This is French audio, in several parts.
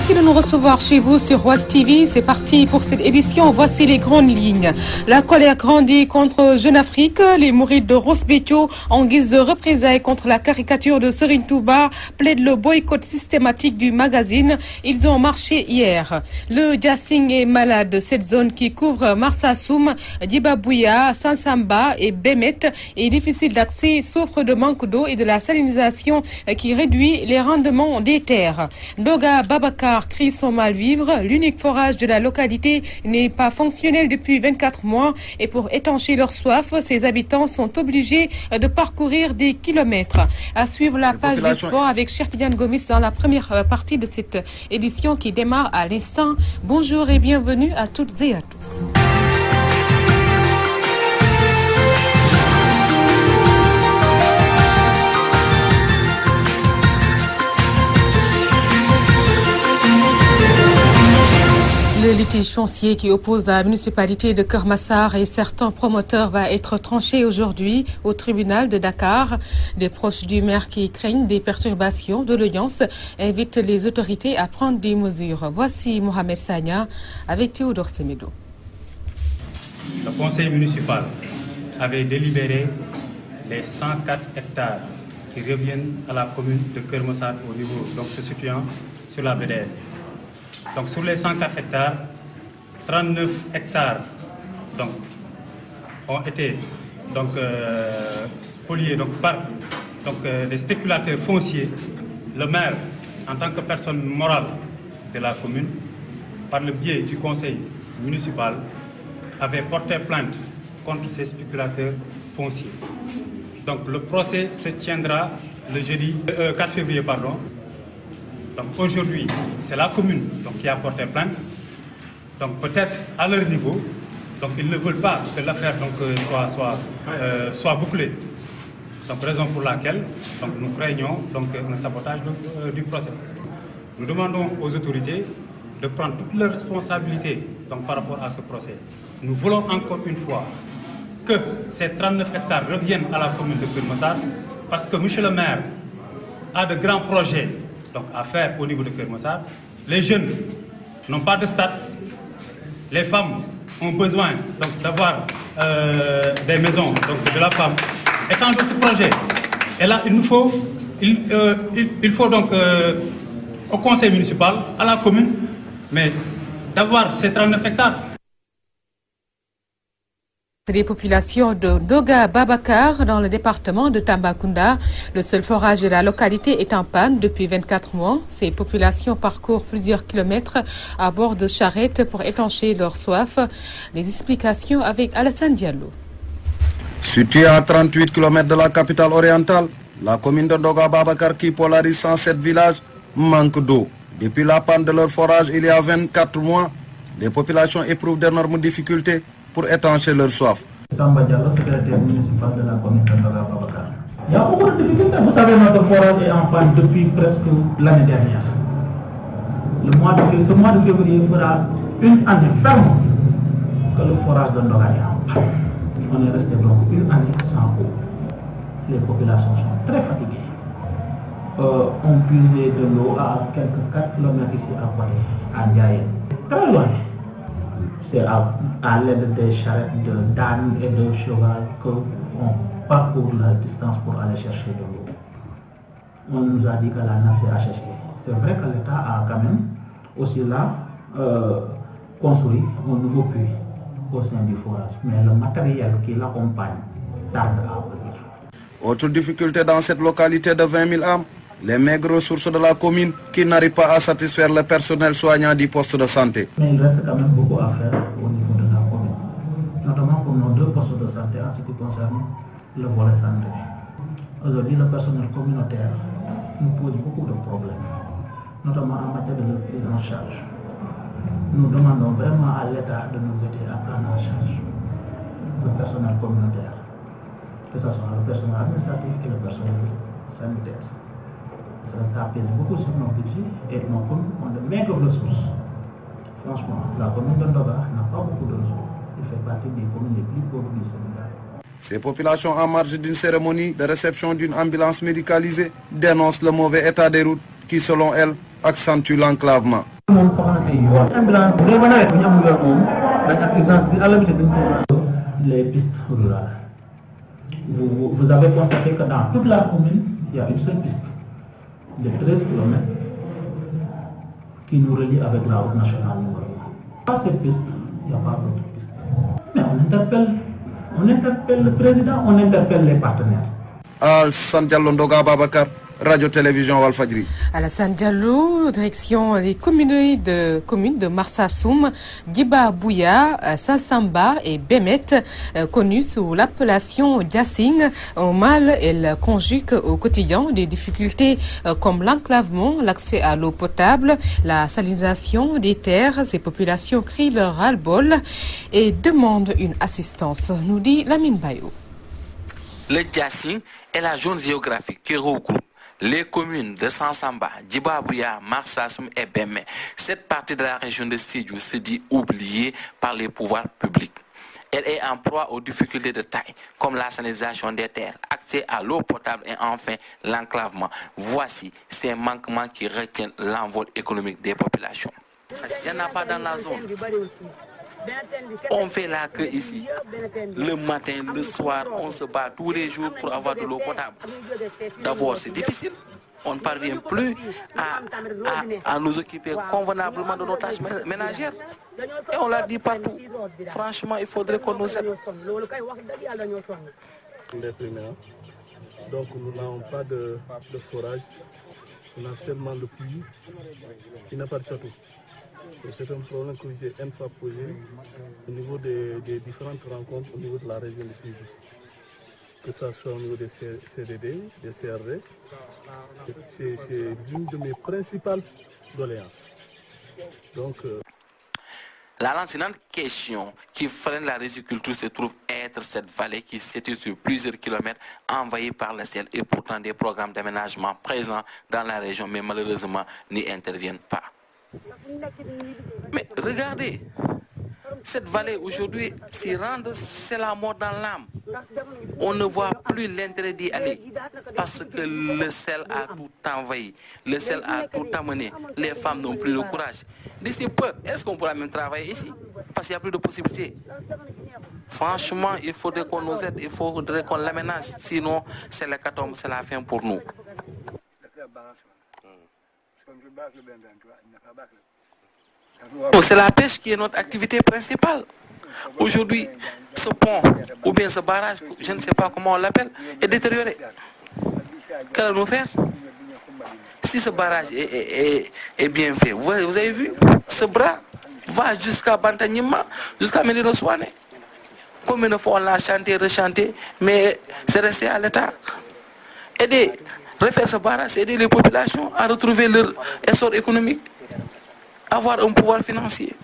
Merci de nous recevoir chez vous sur Watt TV. C'est parti pour cette édition. Voici les grandes lignes. La colère grandit contre Jeune Afrique. Les mourides de Ross Béthio, en guise de représailles contre la caricature de Serigne Touba, plaident le boycott systématique du magazine. Ils ont marché hier. Le Djassing est malade. Cette zone qui couvre Marsassoum, Djibabouya, Sansamba et Bémet est difficile d'accès, souffre de manque d'eau et de la salinisation qui réduit les rendements des terres. Ndoga Babacar crie son mal-vivre. L'unique forage de la localité n'est pas fonctionnel depuis 24 mois et pour étancher leur soif, ses habitants sont obligés de parcourir des kilomètres. À suivre la page du sport avec Cheikh Tidiane Gomis dans la première partie de cette édition qui démarre à l'instant. Bonjour et bienvenue à toutes et à tous. Le litige foncier qui oppose la municipalité de Keur Massar et certains promoteurs va être tranché aujourd'hui au tribunal de Dakar. Des proches du maire qui craignent des perturbations de l'audience invitent les autorités à prendre des mesures. Voici Mohamed Sagna avec Théodore Semedo. Le conseil municipal avait délibéré les 104 hectares qui reviennent à la commune de Keur Massar au niveau, donc se situant sur la VDN. Donc sur les 104 hectares, 39 hectares donc, ont été spoliés par des spéculateurs fonciers. Le maire, en tant que personne morale de la commune, par le biais du conseil municipal, avait porté plainte contre ces spéculateurs fonciers. Donc le procès se tiendra le jeudi 4 février. Donc aujourd'hui, c'est la commune qui a porté plainte. Donc peut-être à leur niveau, donc ils ne veulent pas que l'affaire soit bouclée. Donc raison pour laquelle nous craignons un sabotage du procès. Nous demandons aux autorités de prendre toutes leurs responsabilités par rapport à ce procès. Nous voulons encore une fois que ces 39 hectares reviennent à la commune de Keur Massar parce que M. le maire a de grands projets à faire au niveau de Keur Massar. Les jeunes n'ont pas de stade. Les femmes ont besoin d'avoir des maisons de la femme. Et tant d'autres projets. Et là, il faut donc au conseil municipal, à la commune, mais d'avoir ces 39 hectares. Des populations de Ndoga Babacar dans le département de Tambacounda. Le seul forage de la localité est en panne depuis 24 mois. Ces populations parcourent plusieurs kilomètres à bord de charrettes pour étancher leur soif. Les explications avec Alassane Diallo. Située à 38 km de la capitale orientale, la commune de Ndoga Babacar qui polarise 107 villages manque d'eau. Depuis la panne de leur forage il y a 24 mois, les populations éprouvent d'énormes difficultés pour étancher leur soif. Samba Diallo, secrétaire municipal de la commune de Ndoga Babacar. Il y a beaucoup de difficultés. Vous savez, notre forage est en panne depuis presque l'année dernière. Ce mois de février fera une année ferme que le forage de Ndoga est en panne. On est resté donc une année sans eau. Les populations sont très fatiguées. On puisait de l'eau à quelques 4 km ici à Paris, à Ndiaye. Très loin. C'est à l'aide des charrettes de d'âne et de cheval qu'on parcourt la distance pour aller chercher de l'eau. On nous a dit que la nappe s'est asséchée. C'est vrai que l'État a quand même aussi là construit un nouveau puits au sein du forage. Mais le matériel qui l'accompagne tarde à venir. Autre difficulté dans cette localité de 20 000 âmes, les maigres ressources de la commune qui n'arrivent pas à satisfaire le personnel soignant du poste de santé. Mais il reste quand même beaucoup à faire au niveau de la commune, notamment pour nos 2 postes de santé en ce qui concerne le volet santé. Aujourd'hui, le personnel communautaire nous pose beaucoup de problèmes, notamment en matière de prise en charge. Nous demandons vraiment à l'État de nous aider à prendre en charge le personnel communautaire, que ce soit le personnel administratif et le personnel sanitaire. Ça pèse beaucoup sur nos budgets et nos communes ont de maigres ressources. Franchement, la commune de Ndoga n'a pas beaucoup de ressources. Il fait partie des communes les plus pauvres du Sénégal. Ces populations en marge d'une cérémonie de réception d'une ambulance médicalisée dénoncent le mauvais état des routes qui, selon elles, accentue l'enclavement. Les pistes rurales. Vous avez constaté que dans toute la commune, il y a une seule piste de 13 km qui nous relie avec la route nationale numéro 1. Pas cette piste, il n'y a pas d'autre piste. Mais on interpelle le président, on interpelle les partenaires. Alassane Diallo Ndoga Babacar, Radio-Télévision Walfadjri. Alassane Diallo, direction des communes de Marsassoum, Djiba Bouya, Sassamba et Bemet, connus sous l'appellation Djassing. Au mal, elles conjuguent au quotidien des difficultés comme l'enclavement, l'accès à l'eau potable, la salinisation des terres. Ces populations crient leur ras-le-bol et demandent une assistance, nous dit Lamine Bayo. Le Djassing est la zone géographique qui regroupe les communes de Sansamba, Djiba Bouya, Marsassoum et Bémé. Cette partie de la région de Sédhiou se dit oubliée par les pouvoirs publics. Elle est en proie aux difficultés de taille, comme la salinisation des terres, accès à l'eau potable et enfin l'enclavement. Voici ces manquements qui retiennent l'envol économique des populations. Il n'y en a pas dans la zone. On fait la queue ici. Le matin, le soir, on se bat tous les jours pour avoir de l'eau potable. D'abord, c'est difficile. On ne parvient plus à nous occuper convenablement de nos tâches ménagères. Et on l'a dit partout. Franchement, il faudrait qu'on nous aide. Donc nous n'avons pas de forage. On a seulement le puits. Il n'a pas de château. C'est un problème que j'ai une fois posé au niveau des différentes rencontres au niveau de la région de Sédhiou. Que ce soit au niveau des CDD, des CRD. C'est l'une de mes principales doléances. Donc, la lancinante question qui freine la riziculture se trouve être cette vallée qui s'étend sur plusieurs kilomètres envahie par le ciel et pourtant des programmes d'aménagement présents dans la région mais malheureusement n'y interviennent pas. Mais regardez, cette vallée aujourd'hui, s'y rendre, c'est la mort dans l'âme. On ne voit plus l'intérêt d'y aller parce que le sel a tout envahi, le sel a tout amené. Les femmes n'ont plus le courage. D'ici peu, est-ce qu'on pourra même travailler ici? Parce qu'il n'y a plus de possibilités. Franchement, il faudrait qu'on nous aide, il faudrait qu'on l'aménage. Sinon, c'est l'hécatombe, c'est la fin pour nous. C'est la pêche qui est notre activité principale. Aujourd'hui, ce pont ou bien ce barrage, je ne sais pas comment on l'appelle, est détérioré. Qu'allons-nous faire? Si ce barrage est bien fait, vous avez vu, ce bras va jusqu'à Bantanyima, jusqu'à Médina Souane. Combien de fois on l'a chanté, rechanté, mais c'est resté à l'état. Aider, refaire ce barrage, aider les populations à retrouver leur essor économique, avoir un pouvoir financier.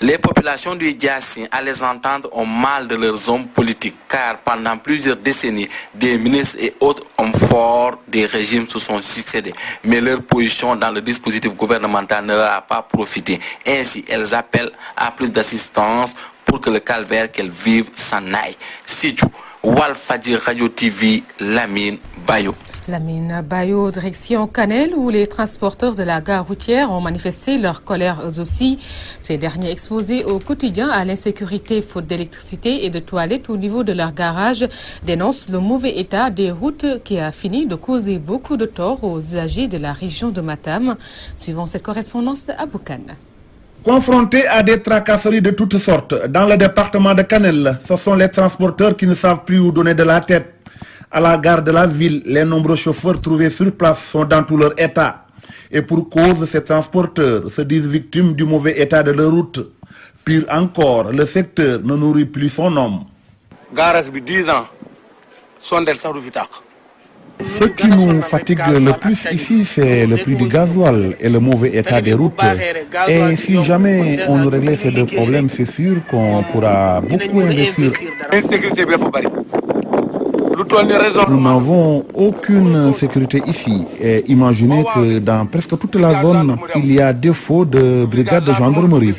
Les populations du Djassing, à les entendre, ont mal de leurs hommes politiques, car pendant plusieurs décennies, des ministres et autres hommes forts des régimes se sont succédés. Mais leur position dans le dispositif gouvernemental ne leur a pas profité. Ainsi, elles appellent à plus d'assistance pour que le calvaire qu'elles vivent s'en aille. Sédhiou, Walfadjri Radio TV, Lamine Bayo. Lamine Bayo, direction Canel, où les transporteurs de la gare routière ont manifesté leur colère eux aussi. Ces derniers exposés au quotidien à l'insécurité faute d'électricité et de toilettes au niveau de leur garage dénoncent le mauvais état des routes qui a fini de causer beaucoup de tort aux usagers de la région de Matam. Suivant cette correspondance de Aboukan. Confrontés à des tracasseries de toutes sortes, dans le département de Canel, ce sont les transporteurs qui ne savent plus où donner de la tête. À la gare de la ville, les nombreux chauffeurs trouvés sur place sont dans tout leur état. Et pour cause, ces transporteurs se disent victimes du mauvais état de leur route. Pire encore, le secteur ne nourrit plus son homme. Ce qui nous fatigue le plus ici, c'est le prix du gasoil et le mauvais état des routes. Et si jamais on nous réglait ces deux problèmes, c'est sûr qu'on pourra beaucoup investir. Nous n'avons aucune sécurité ici. Et imaginez que dans presque toute la zone, il y a défaut de brigades de gendarmerie.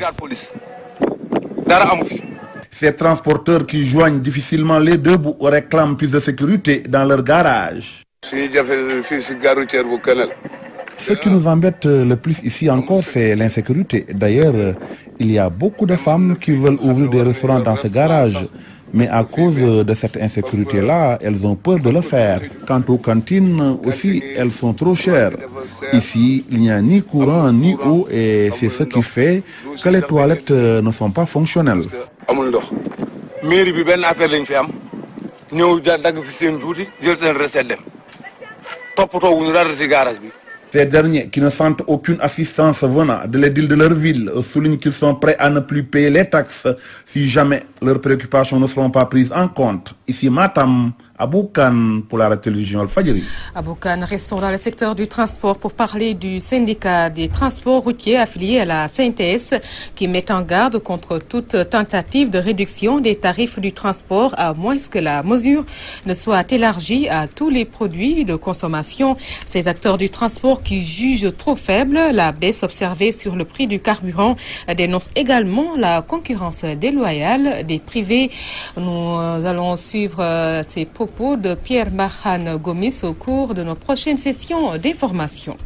Ces transporteurs qui joignent difficilement les deux bouts réclament plus de sécurité dans leur garage. Ce qui nous embête le plus ici encore, c'est l'insécurité. D'ailleurs, il y a beaucoup de femmes qui veulent ouvrir des restaurants dans ce garage. Mais à cause de cette insécurité-là, elles ont peur de le faire. Quant aux cantines aussi, elles sont trop chères. Ici, il n'y a ni courant ni eau et c'est ce qui fait que les toilettes ne sont pas fonctionnelles. Ces derniers, qui ne sentent aucune assistance venant de l'édile de leur ville, soulignent qu'ils sont prêts à ne plus payer les taxes si jamais leurs préoccupations ne seront pas prises en compte. Ici, Matam, Aboukan pour la télévision Al-Fadjri. Aboukan, restons dans le secteur du transport pour parler du syndicat des transports routiers affilié à la CNTS qui met en garde contre toute tentative de réduction des tarifs du transport à moins que la mesure ne soit élargie à tous les produits de consommation. Ces acteurs du transport qui jugent trop faible la baisse observée sur le prix du carburant dénoncent également la concurrence déloyale des privés. Nous allons suivre ces propos de Pierre Mahan Gomis au cours de nos prochaines sessions d'information.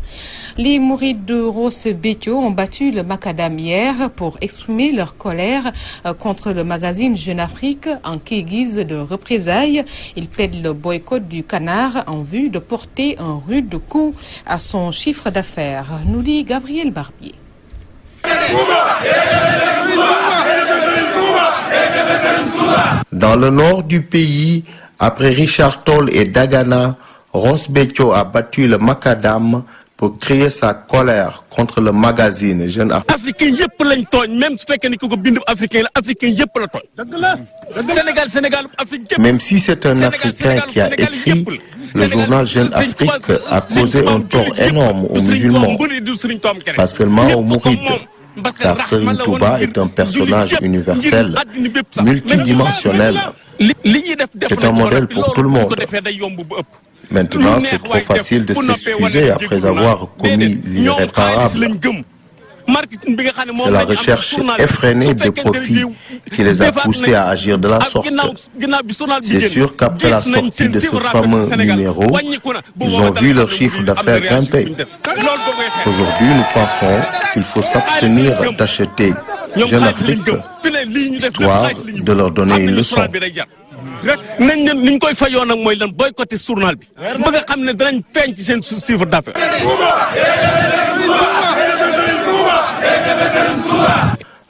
Les mourides de Ross Béthio ont battu le macadam hier pour exprimer leur colère contre le magazine Jeune Afrique en guise de représailles. Ils plaident le boycott du canard en vue de porter un rude coup à son chiffre d'affaires, nous dit Gabriel Barbier. Dans le nord du pays, après Richard Toll et Dagana, Ross Béthio a battu le macadam pour crier sa colère contre le magazine Jeune Afrique. Même si c'est un Africain qui a écrit, le journal Jeune Afrique a causé un tort énorme aux musulmans, pas seulement aux mourides. Car Serigne Touba est un personnage universel, multidimensionnel. C'est un modèle pour tout le monde. Maintenant, c'est trop facile de s'excuser après avoir commis l'irréparable. C'est la recherche effrénée de profit qui les a poussés à agir de la sorte. C'est sûr qu'après la sortie de ce fameux numéro, ils ont vu leur chiffre d'affaires grimper. Aujourd'hui, nous pensons qu'il faut s'abstenir d'acheter Jeune Afrique, histoire de leur donner une leçon.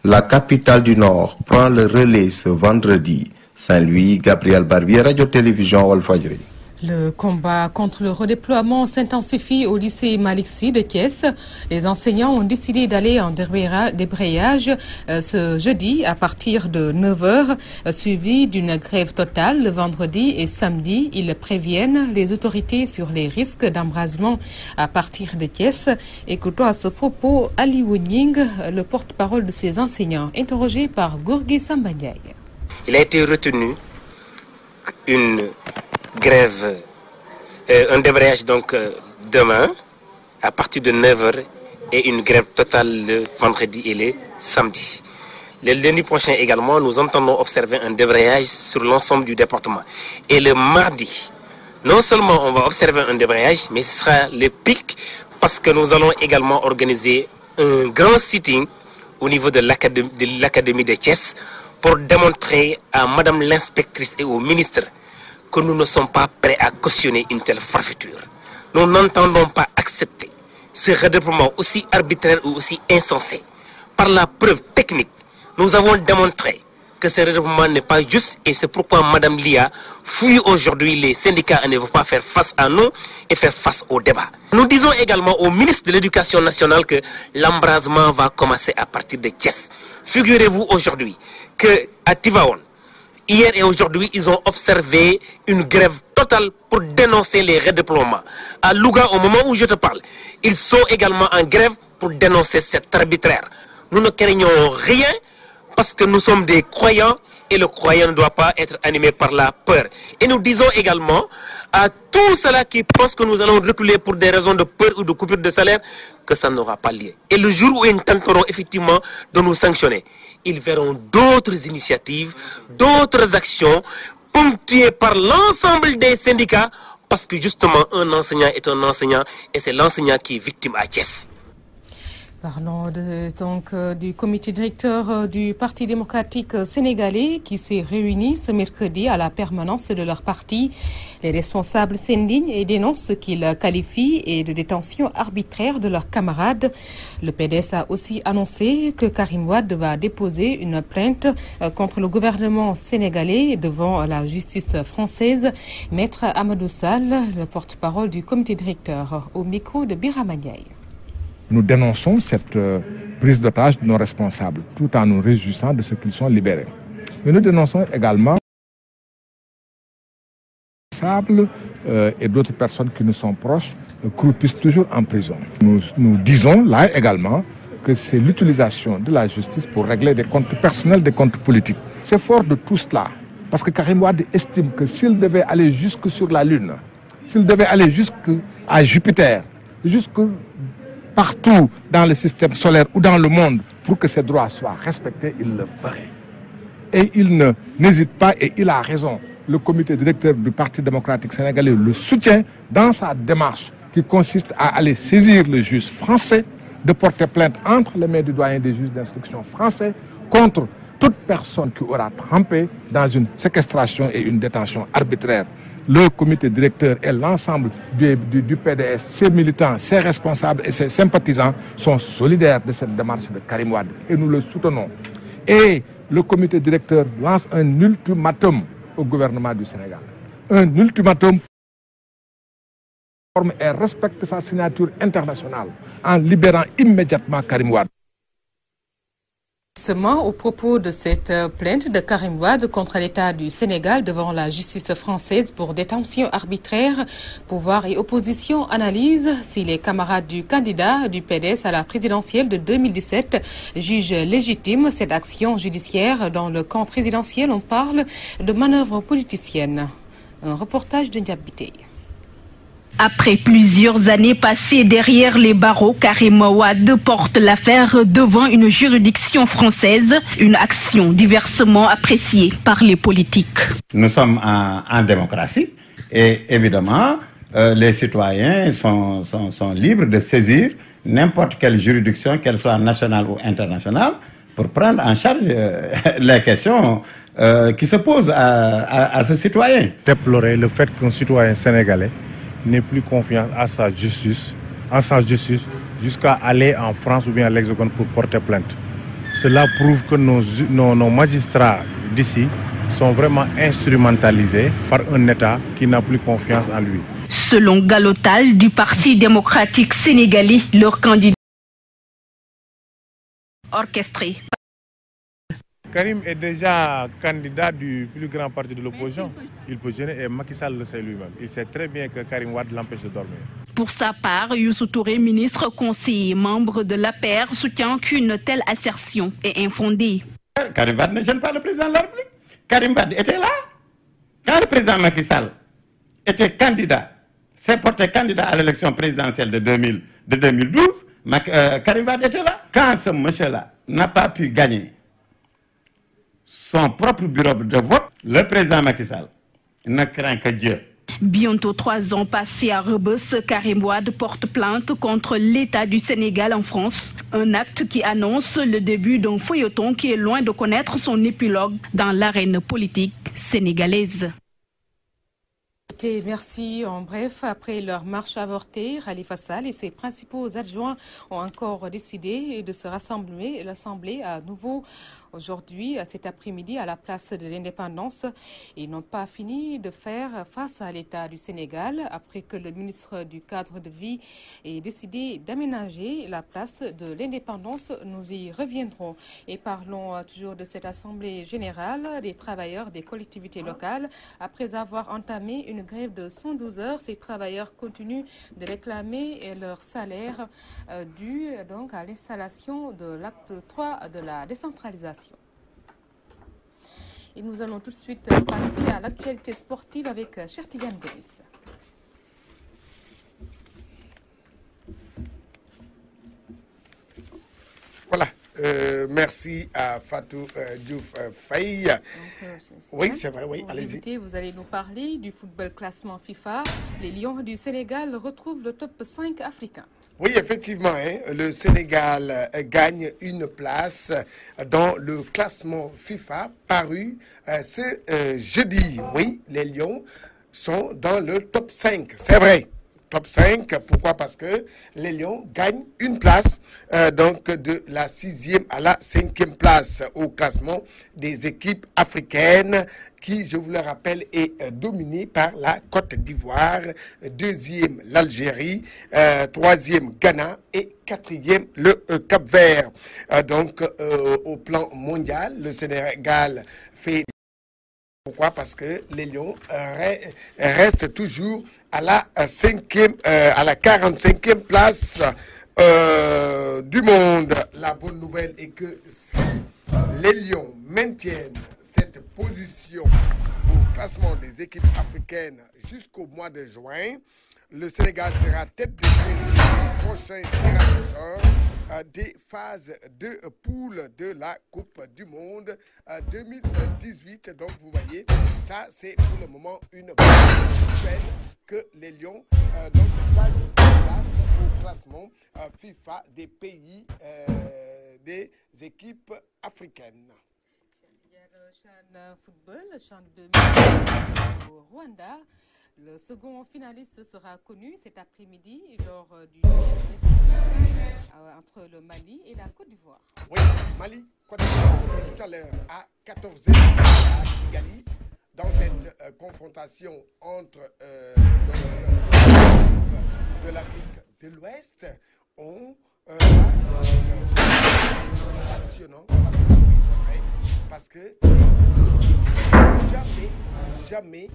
La capitale du Nord prend le relais ce vendredi. Saint-Louis, Gabriel Barbier, Radio-Télévision Al-Fadjri. Le combat contre le redéploiement s'intensifie au lycée Malick Sy de Thiès. Les enseignants ont décidé d'aller en débrayage ce jeudi à partir de 9h, suivi d'une grève totale le vendredi et samedi. Ils préviennent les autorités sur les risques d'embrasement à partir de Thiès. Écoutons à ce propos Ali Wening, le porte-parole de ces enseignants, interrogé par Gorgui Sambagnaï. Il a été retenu une grève, un débrayage donc demain à partir de 9h et une grève totale le vendredi et le samedi. Le lundi prochain également, nous entendons observer un débrayage sur l'ensemble du département. Et le mardi, non seulement on va observer un débrayage, mais ce sera le pic parce que nous allons également organiser un grand sitting au niveau de l'académie de Thiès pour démontrer à Madame l'inspectrice et au ministre que nous ne sommes pas prêts à cautionner une telle forfaiture. Nous n'entendons pas accepter ce redéploiement aussi arbitraire ou aussi insensé. Par la preuve technique, nous avons démontré que ce redéploiement n'est pas juste et c'est pourquoi Madame Lia fouille aujourd'hui les syndicats et ne veut pas faire face à nous et faire face au débat. Nous disons également au ministre de l'Éducation nationale que l'embrasement va commencer à partir de Thiès. Figurez-vous aujourd'hui qu'à Tivaouane, hier et aujourd'hui, ils ont observé une grève totale pour dénoncer les redéploiements. À Louga, au moment où je te parle, ils sont également en grève pour dénoncer cet arbitraire. Nous ne craignons rien parce que nous sommes des croyants et le croyant ne doit pas être animé par la peur. Et nous disons également à tous ceux-là qui pensent que nous allons reculer pour des raisons de peur ou de coupure de salaire, que ça n'aura pas lieu. Et le jour où ils tenteront effectivement de nous sanctionner, ils verront d'autres initiatives, d'autres actions ponctuées par l'ensemble des syndicats parce que justement un enseignant est un enseignant et c'est l'enseignant qui est victime à Thiès. Parlons du comité directeur du Parti démocratique sénégalais qui s'est réuni ce mercredi à la permanence de leur parti. Les responsables s'indignent et dénoncent ce qu'ils qualifient de détention arbitraire de leurs camarades. Le PDS a aussi annoncé que Karim Wade va déposer une plainte contre le gouvernement sénégalais devant la justice française. Maître Amadou Sall, le porte-parole du comité directeur, au micro de Birama Ndiaye. Nous dénonçons cette prise d'otage de nos responsables, tout en nous réjouissant de ce qu'ils sont libérés. Mais nous dénonçons également les responsables et d'autres personnes qui nous sont proches croupissent toujours en prison. Nous disons là également que c'est l'utilisation de la justice pour régler des comptes personnels, des comptes politiques. C'est fort de tout cela, parce que Karim Wade estime que s'il devait aller jusque sur la Lune, s'il devait aller jusqu'à Jupiter, jusque partout dans le système solaire ou dans le monde pour que ces droits soient respectés, il le ferait. Et il n'hésite pas et il a raison. Le comité directeur du Parti démocratique sénégalais le soutient dans sa démarche qui consiste à aller saisir le juge français, de porter plainte entre les mains du doyen des juges d'instruction français contre toute personne qui aura trempé dans une séquestration et une détention arbitraire. Le comité directeur et l'ensemble du PDS, ses militants, ses responsables et ses sympathisants sont solidaires de cette démarche de Karim Wade et nous le soutenons. Et le comité directeur lance un ultimatum au gouvernement du Sénégal. Un ultimatum et respecte sa signature internationale en libérant immédiatement Karim Wade. Au propos de cette plainte de Karim Wade contre l'État du Sénégal devant la justice française pour détention arbitraire, pouvoir et opposition analysent si les camarades du candidat du PDS à la présidentielle de 2017 jugent légitime cette action judiciaire. Dans le camp présidentiel, on parle de manœuvre politicienne. Un reportage de Ndiab Biteye. Après plusieurs années passées derrière les barreaux, Karim Wade porte l'affaire devant une juridiction française, une action diversement appréciée par les politiques. Nous sommes en démocratie et évidemment, les citoyens sont libres de saisir n'importe quelle juridiction, qu'elle soit nationale ou internationale, pour prendre en charge les questions qui se posent à ce citoyen. Déplorer le fait qu'un citoyen sénégalais n'ait plus confiance en sa justice jusqu'à aller en France ou bien à l'Hexagone pour porter plainte. Cela prouve que nos magistrats d'ici sont vraiment instrumentalisés par un État qui n'a plus confiance en lui. Selon Gallotal du Parti démocratique sénégalais, leur candidat orchestré. Karim est déjà candidat du plus grand parti de l'opposition. Il peut gêner et Macky Sall le sait lui-même. Il sait très bien que Karim Wade l'empêche de dormir. Pour sa part, Youssou Touré, ministre conseiller, membre de l'APR, soutient qu'une telle assertion est infondée. Karim Wade ne gêne pas le président de la République. Karim Wade était là. Quand le président Macky Sall était candidat, s'est porté candidat à l'élection présidentielle de 2012, Karim Wade était là. Quand ce monsieur-là n'a pas pu gagner son propre bureau de vote, le président Macky Sall ne craint que Dieu. Bientôt 3 ans passés à Rebeuss, Karim Wade porte plainte contre l'État du Sénégal en France. Un acte qui annonce le début d'un feuilleton qui est loin de connaître son épilogue dans l'arène politique sénégalaise. Merci. En bref, après leur marche avortée, Khalifa Sall et ses principaux adjoints ont encore décidé de se rassembler à nouveau aujourd'hui, cet après-midi, à la place de l'Indépendance. Ils n'ont pas fini de faire face à l'État du Sénégal après que le ministre du Cadre de Vie ait décidé d'aménager la place de l'Indépendance. Nous y reviendrons et parlons toujours de cette Assemblée générale des travailleurs des collectivités locales. Après avoir entamé une grève de 112 heures, ces travailleurs continuent de réclamer leur salaire dû donc à l'installation de l'acte 3 de la décentralisation. Et nous allons tout de suite passer à l'actualité sportive avec Chertigan Gomis. Voilà, Merci à Fatou Diouf Faye. Oui, c'est vrai, oui, allez-y. Vous allez nous parler du football classement FIFA. Les Lions du Sénégal retrouvent le top 5 africain. Oui, effectivement, le Sénégal gagne une place dans le classement FIFA paru ce jeudi. Oui, les Lions sont dans le top 5, c'est vrai. Top 5, pourquoi? Parce que les Lions gagnent une place, donc de la 6e à la 5e place au classement des équipes africaines qui, je vous le rappelle, est dominée par la Côte d'Ivoire, 2e l'Algérie, 3e Ghana et 4e le Cap-Vert. Donc au plan mondial, le Sénégal fait... Pourquoi? Parce que les Lions restent toujours à la 45e place du monde. La bonne nouvelle est que si les Lions maintiennent cette position au classement des équipes africaines jusqu'au mois de juin, le Sénégal sera tête de série du prochain tirage au sort des phases de poule de la Coupe du Monde 2018. Donc vous voyez, ça c'est pour le moment une bonne nouvelle que les Lions gagnent une place au classement FIFA des pays des équipes africaines. Chan Football, Chan 2000 au Rwanda. Le second finaliste sera connu cet après-midi lors du entre le Mali et la Côte d'Ivoire. Oui, Mali, Côte d'Ivoire, tout à l'heure à 14h à Kigali, dans cette confrontation entre de l'Afrique de l'Ouest, on passionnant, parce que jamais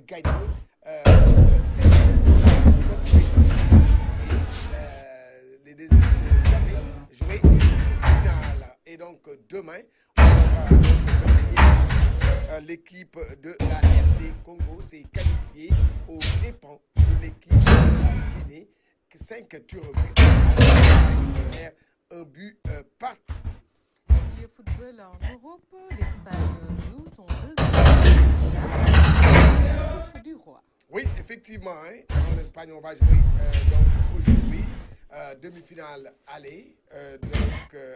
gagné les deux jamais joué une finale. Et donc demain, on va l'équipe de la RD Congo s'est qualifiée aux dépens de l'équipe de Guinée. 5 tirs au but, un but partout. Le football en Europe, l'Espagne joue son deuxième du roi. Oui, effectivement, en Espagne, on va jouer aujourd'hui demi-finale aller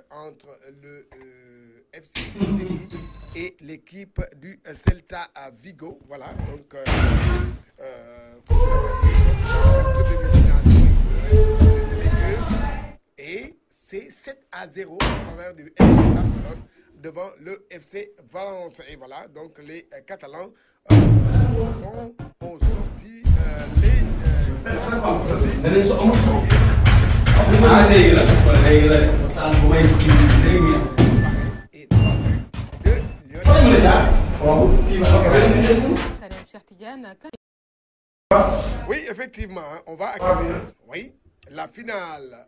entre le FC Séville et l'équipe du Celta à Vigo. Voilà, donc et c'est 7-0 en faveur du FC Barcelone devant le FC Valence. Et voilà, donc les Catalans ont sorti Oui, effectivement, on va accueillir la finale.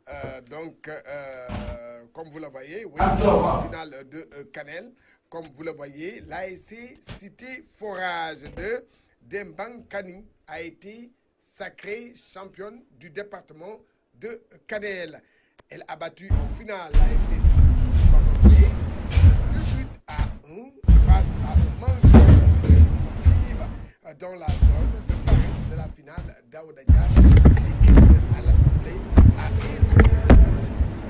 Comme vous le voyez, la finale de Canel. Comme vous le voyez, l'ASC Cité Forage de Dembankani a été sacrée championne du département de Canel. Elle a battu en finale l'ASC Cité Forage 2-1 face à Manchester dans la zone de la finale Daouda Dias à l'Assemblée a évoqué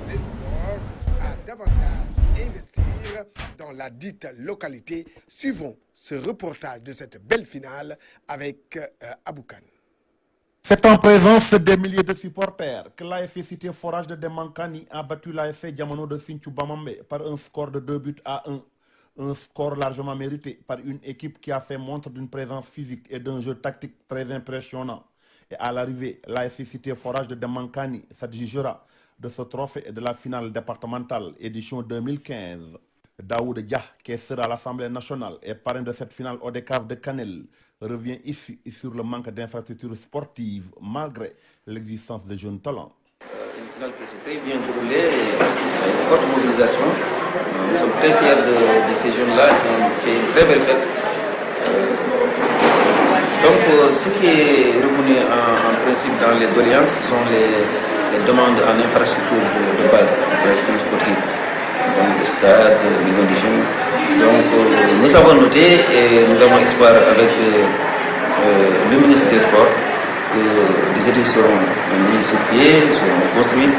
les sports à davantage investir dans la dite localité. Suivons ce reportage de cette belle finale avec Aboukan. C'est en présence des milliers de supporters que l'AFC Cité Forage de Demankani a battu l'AFC Diamono de Sinthiou Bamambé par un score de 2-1. Un score largement mérité par une équipe qui a fait montre d'une présence physique et d'un jeu tactique très impressionnant. Et à l'arrivée, l'AFC Cité Forage de Demankani s'adjugera de ce trophée et de la finale départementale édition 2015. Daoud Dia, qui sera à l'Assemblée nationale et parrain de cette finale au décave de Canel, revient ici sur le manque d'infrastructures sportives malgré l'existence de jeunes talents. Une finale qui s'est très bien déroulée, une forte mobilisation. Nous sommes très fiers de ces jeunes-là qui ont fait une très belle fête. Donc ce qui est revenu en principe dans les doléances sont les demandes en infrastructure de base, infrastructure sportive. donc le stade, les maisons de jeunes. Donc nous avons noté et nous avons espoir avec le ministre des Sports que les études seront mises sur pied, seront construites.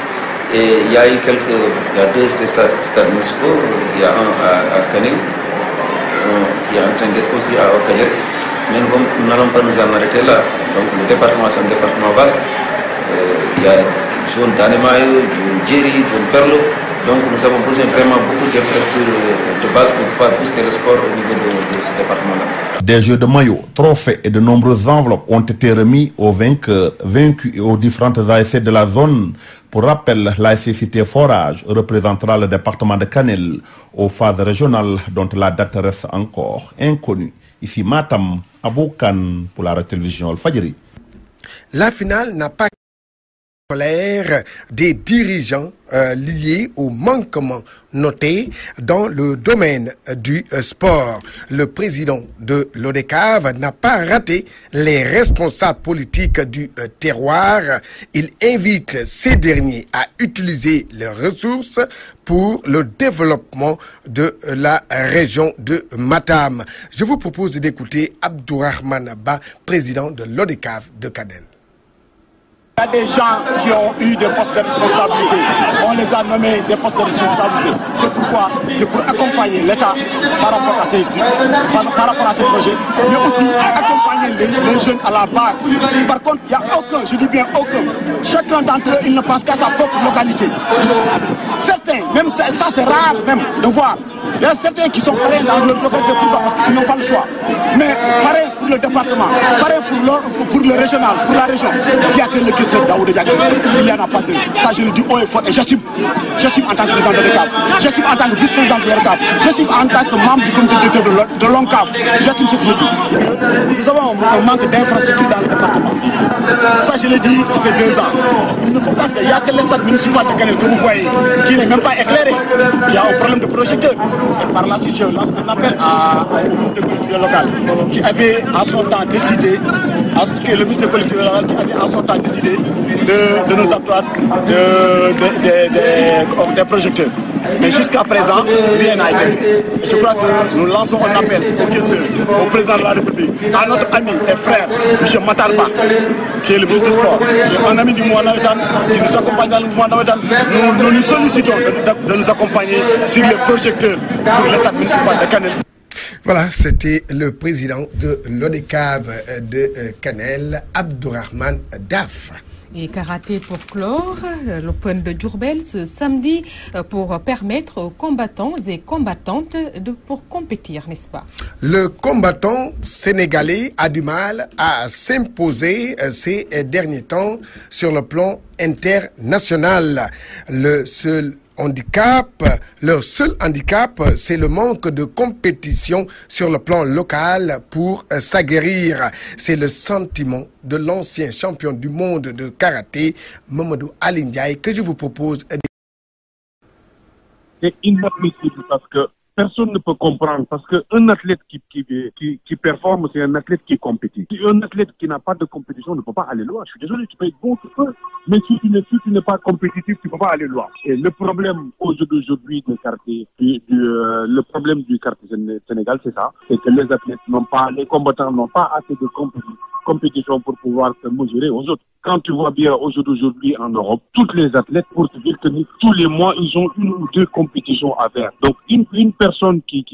Et il y a eu deux stades municipaux, il y a un à Canel, qui est en train d'être construit à Okayer. Mais nous n'allons pas nous en arrêter là. Donc le département, c'est un département vaste. Il y a zone d'Anemaï, zone Djeri, zone Perlo. Donc nous avons besoin vraiment beaucoup d'infrastructures de base pour pouvoir booster le sport au niveau de ce département-là. Des jeux de maillots, trophées et de nombreuses enveloppes ont été remis aux vainqueurs, vaincus et aux différentes ASC de la zone. Pour rappel, l'ASC Cité Forage représentera le département de Kanel aux phases régionales dont la date reste encore inconnue. Ici Matam, Aboukan pour la télévision Al-Fadjri. La finale n'a pas colère des dirigeants liés au manquement noté dans le domaine du sport. Le président de l'ODCAV n'a pas raté les responsables politiques du terroir. Il invite ces derniers à utiliser leurs ressources pour le développement de la région de Matam. Je vous propose d'écouter Abdourahmane Abba, président de l'ODCAV de Kanel. Il y a des gens qui ont eu des postes de responsabilité. On les a nommés des postes de responsabilité. C'est pourquoi c'est pour accompagner l'État par rapport à ces projets, mais aussi accompagner les jeunes à la base. Par contre, il n'y a aucun, je dis bien aucun. Chacun d'entre eux, il ne pense qu'à sa propre localité. Certains, même ça c'est rare même de voir. Il y a certains qui sont pareils dans leur localité, ils n'ont pas le choix. Mais pareil pour le département, pareil pour le régional, pour la région. Il y a que le il n'y en a pas deux. Ça, je le dis haut et fort. Et j'assume en tant que président de l'ODCAV. J'assume en tant que vice-président de l'ODCAV. J'assume en tant que membre du comité directeur de l'ONCAV. J'assume ce que je dis. Nous avons un manque d'infrastructures dans le département. Ça, je l'ai dit, ça fait 2 ans. Il ne faut pas qu'il y a que les stades municipaux de Kanel que vous voyez, qui n'est même pas éclairé. Il y a un problème de projecteur. Et par la suite, je lance un appel au ministre des collectivités locales, qui avait à son temps décidé, le ministre des collectivités locales qui avait à son temps décidé de nos emplois des projecteurs. Mais jusqu'à présent, rien n'a été fait. Je crois que nous lançons un appel au président de la République, à notre ami et frère, M. Matarba, qui est le ministre des Sports, un ami du mouvement Nawetan, qui nous accompagne dans le mouvement Nawetan. Nous lui sollicitons de nous accompagner sur les projecteurs pour le stade municipal de Kanel. Voilà, c'était le président de l'ODCAV de Kanel, Abdourahmane Daf. Et karaté pour clore, l'Open de Diourbel ce samedi pour permettre aux combattants et combattantes pour compétir, n'est-ce pas? Le combattant sénégalais a du mal à s'imposer ces derniers temps sur le plan international. Leur seul handicap, c'est le manque de compétition sur le plan local pour s'aguerrir. C'est le sentiment de l'ancien champion du monde de karaté, Mamadou Ali Ndiaye, que je vous propose. C'est inadmissible parce que personne ne peut comprendre, parce qu'un athlète qui performe, c'est un athlète qui compétit. Un athlète qui n'a pas de compétition ne peut pas aller loin. Je suis désolé, tu peux être bon, tu peux. Mais si tu n'es pas compétitif, tu ne peux pas aller loin. Et le problème aujourd'hui du karaté, le problème du karaté Sénégal, c'est ça. C'est que les athlètes les combattants n'ont pas assez de compétition pour pouvoir se mesurer aux autres. Quand tu vois bien aujourd'hui en Europe, toutes les athlètes, pour te dire que tous les mois, ils ont 1 ou 2 compétitions à faire. Donc, une personne qui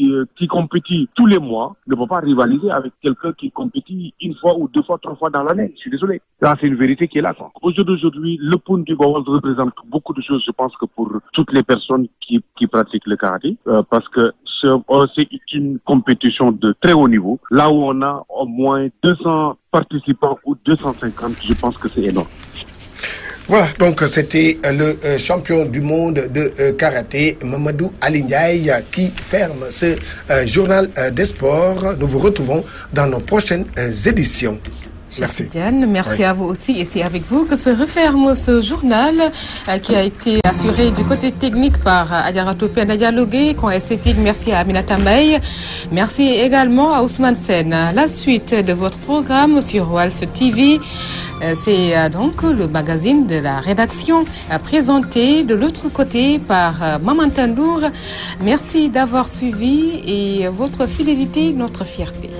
compétit tous les mois ne peut pas rivaliser avec quelqu'un qui compétit 1 fois ou 2 fois, 3 fois dans l'année. Je suis désolé. Ça, c'est une vérité qui est là. Aujourd'hui, le Poun du Bawol représente beaucoup de choses, je pense, que pour toutes les personnes qui pratiquent le karaté, parce que c'est une compétition de très haut niveau. Là où on a au moins 200 participants ou 250, je pense que c'est énorme. Voilà, donc c'était le champion du monde de karaté, Mamadou Ali Ndiaye, qui ferme ce journal des sports. Nous vous retrouvons dans nos prochaines éditions. Merci. Diane, merci à vous aussi. Et c'est avec vous que se referme ce journal qui a été assuré du côté technique par Adjaratou Penda Dialogué, coin esthétique. Merci à Aminata Mey. Merci également à Ousmane Sen. La suite de votre programme sur Walf TV, c'est donc le magazine de la rédaction présenté de l'autre côté par Maman Tandour. Merci d'avoir suivi et votre fidélité, notre fierté.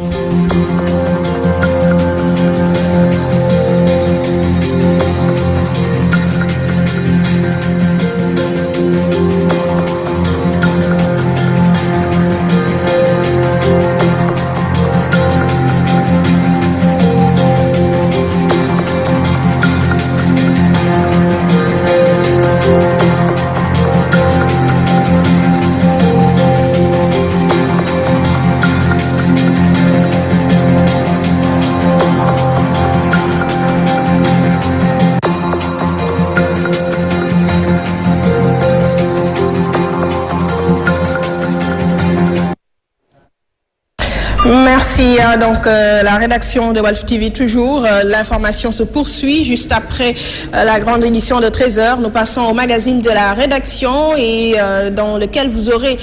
Merci. Donc la rédaction de Walf TV toujours. L'information se poursuit juste après la grande édition de 13h. Nous passons au magazine de la rédaction et dans lequel vous aurez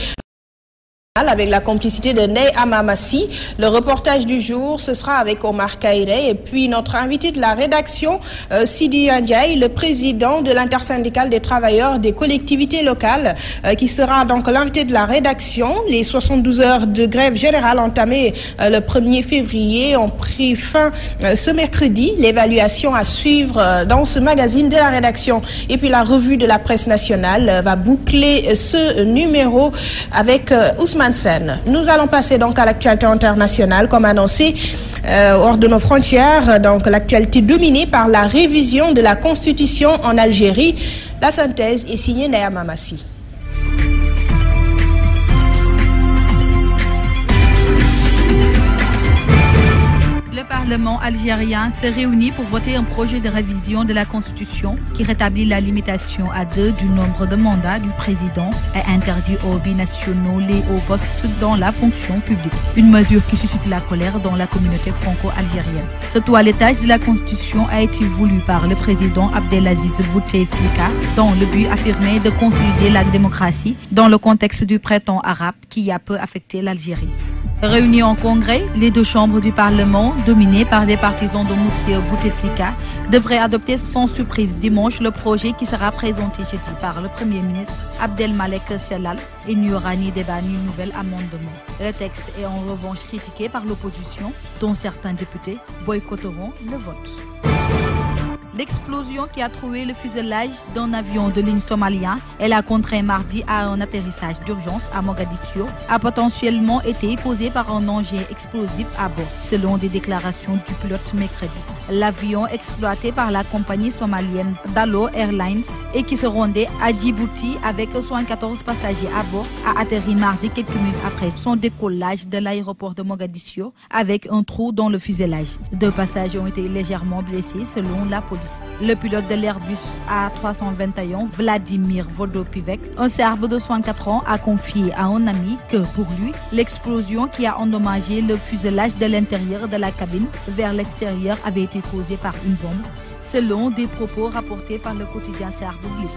avec la complicité de Ney Amamassi. Le reportage du jour, ce sera avec Omar Kairé et puis notre invité de la rédaction, Sidi Ndiaye, le président de l'intersyndicale des travailleurs des collectivités locales, qui sera donc l'invité de la rédaction. Les 72 heures de grève générale entamées le 1er février ont pris fin ce mercredi. L'évaluation à suivre dans ce magazine de la rédaction. Et puis la revue de la presse nationale va boucler ce numéro avec Ousmane Sen. Nous allons passer donc à l'actualité internationale, comme annoncé hors de nos frontières. Donc l'actualité dominée par la révision de la Constitution en Algérie. La synthèse est signée Naya Mamassi. Le Parlement algérien s'est réuni pour voter un projet de révision de la Constitution qui rétablit la limitation à 2 du nombre de mandats du président et interdit aux binationaux les hauts postes dans la fonction publique. Une mesure qui suscite la colère dans la communauté franco-algérienne. Ce toilettage de la Constitution a été voulu par le président Abdelaziz Bouteflika dans le but affirmé de consolider la démocratie dans le contexte du printemps arabe qui a peu affecté l'Algérie. Réunis en congrès, les 2 chambres du Parlement, dominées par des partisans de M. Bouteflika, devraient adopter sans surprise dimanche le projet qui sera présenté jeudi par le Premier ministre Abdelmalek Sellal. Il n'y aura ni débat ni nouvel amendement. Le texte est en revanche critiqué par l'opposition, dont certains députés boycotteront le vote. L'explosion qui a trouvé le fuselage d'un avion de ligne somalien et l'a contraint mardi à un atterrissage d'urgence à Mogadiscio a potentiellement été causé par un engin explosif à bord, selon des déclarations du pilote mercredi. L'avion exploité par la compagnie somalienne Dalo Airlines et qui se rendait à Djibouti avec 74 passagers à bord a atterri mardi quelques minutes après son décollage de l'aéroport de Mogadiscio avec un trou dans le fuselage. 2 passagers ont été légèrement blessés selon la police. Le pilote de l'Airbus A321, Vladimir Vodopivek, un Serbe de 64 ans, a confié à un ami que pour lui, l'explosion qui a endommagé le fuselage de l'intérieur de la cabine vers l'extérieur avait été causée par une bombe, selon des propos rapportés par le quotidien serbe Blik.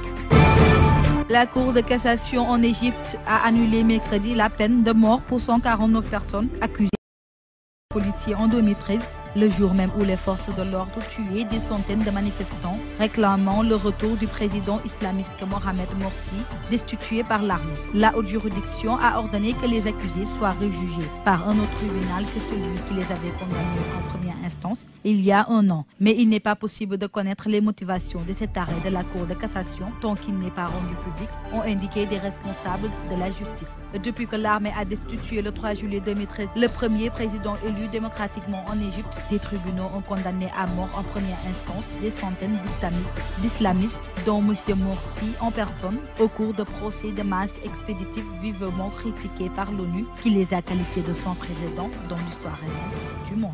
La Cour de cassation en Égypte a annulé mercredi la peine de mort pour 149 personnes accusées de policiers en 2013, le jour même où les forces de l'ordre tuaient des centaines de manifestants réclamant le retour du président islamiste Mohamed Morsi, destitué par l'armée. La haute juridiction a ordonné que les accusés soient rejugés par un autre tribunal que celui qui les avait condamnés en première instance il y a 1 an. Mais il n'est pas possible de connaître les motivations de cet arrêt de la Cour de cassation tant qu'il n'est pas rendu public, ont indiqué des responsables de la justice. Depuis que l'armée a destitué le 3 juillet 2013 le premier président élu démocratiquement en Égypte, des tribunaux ont condamné à mort en première instance des centaines d'islamistes, dont M. Morsi en personne, au cours de procès de masse expéditifs vivement critiqués par l'ONU, qui les a qualifiés de sans précédent dans l'histoire récente du monde.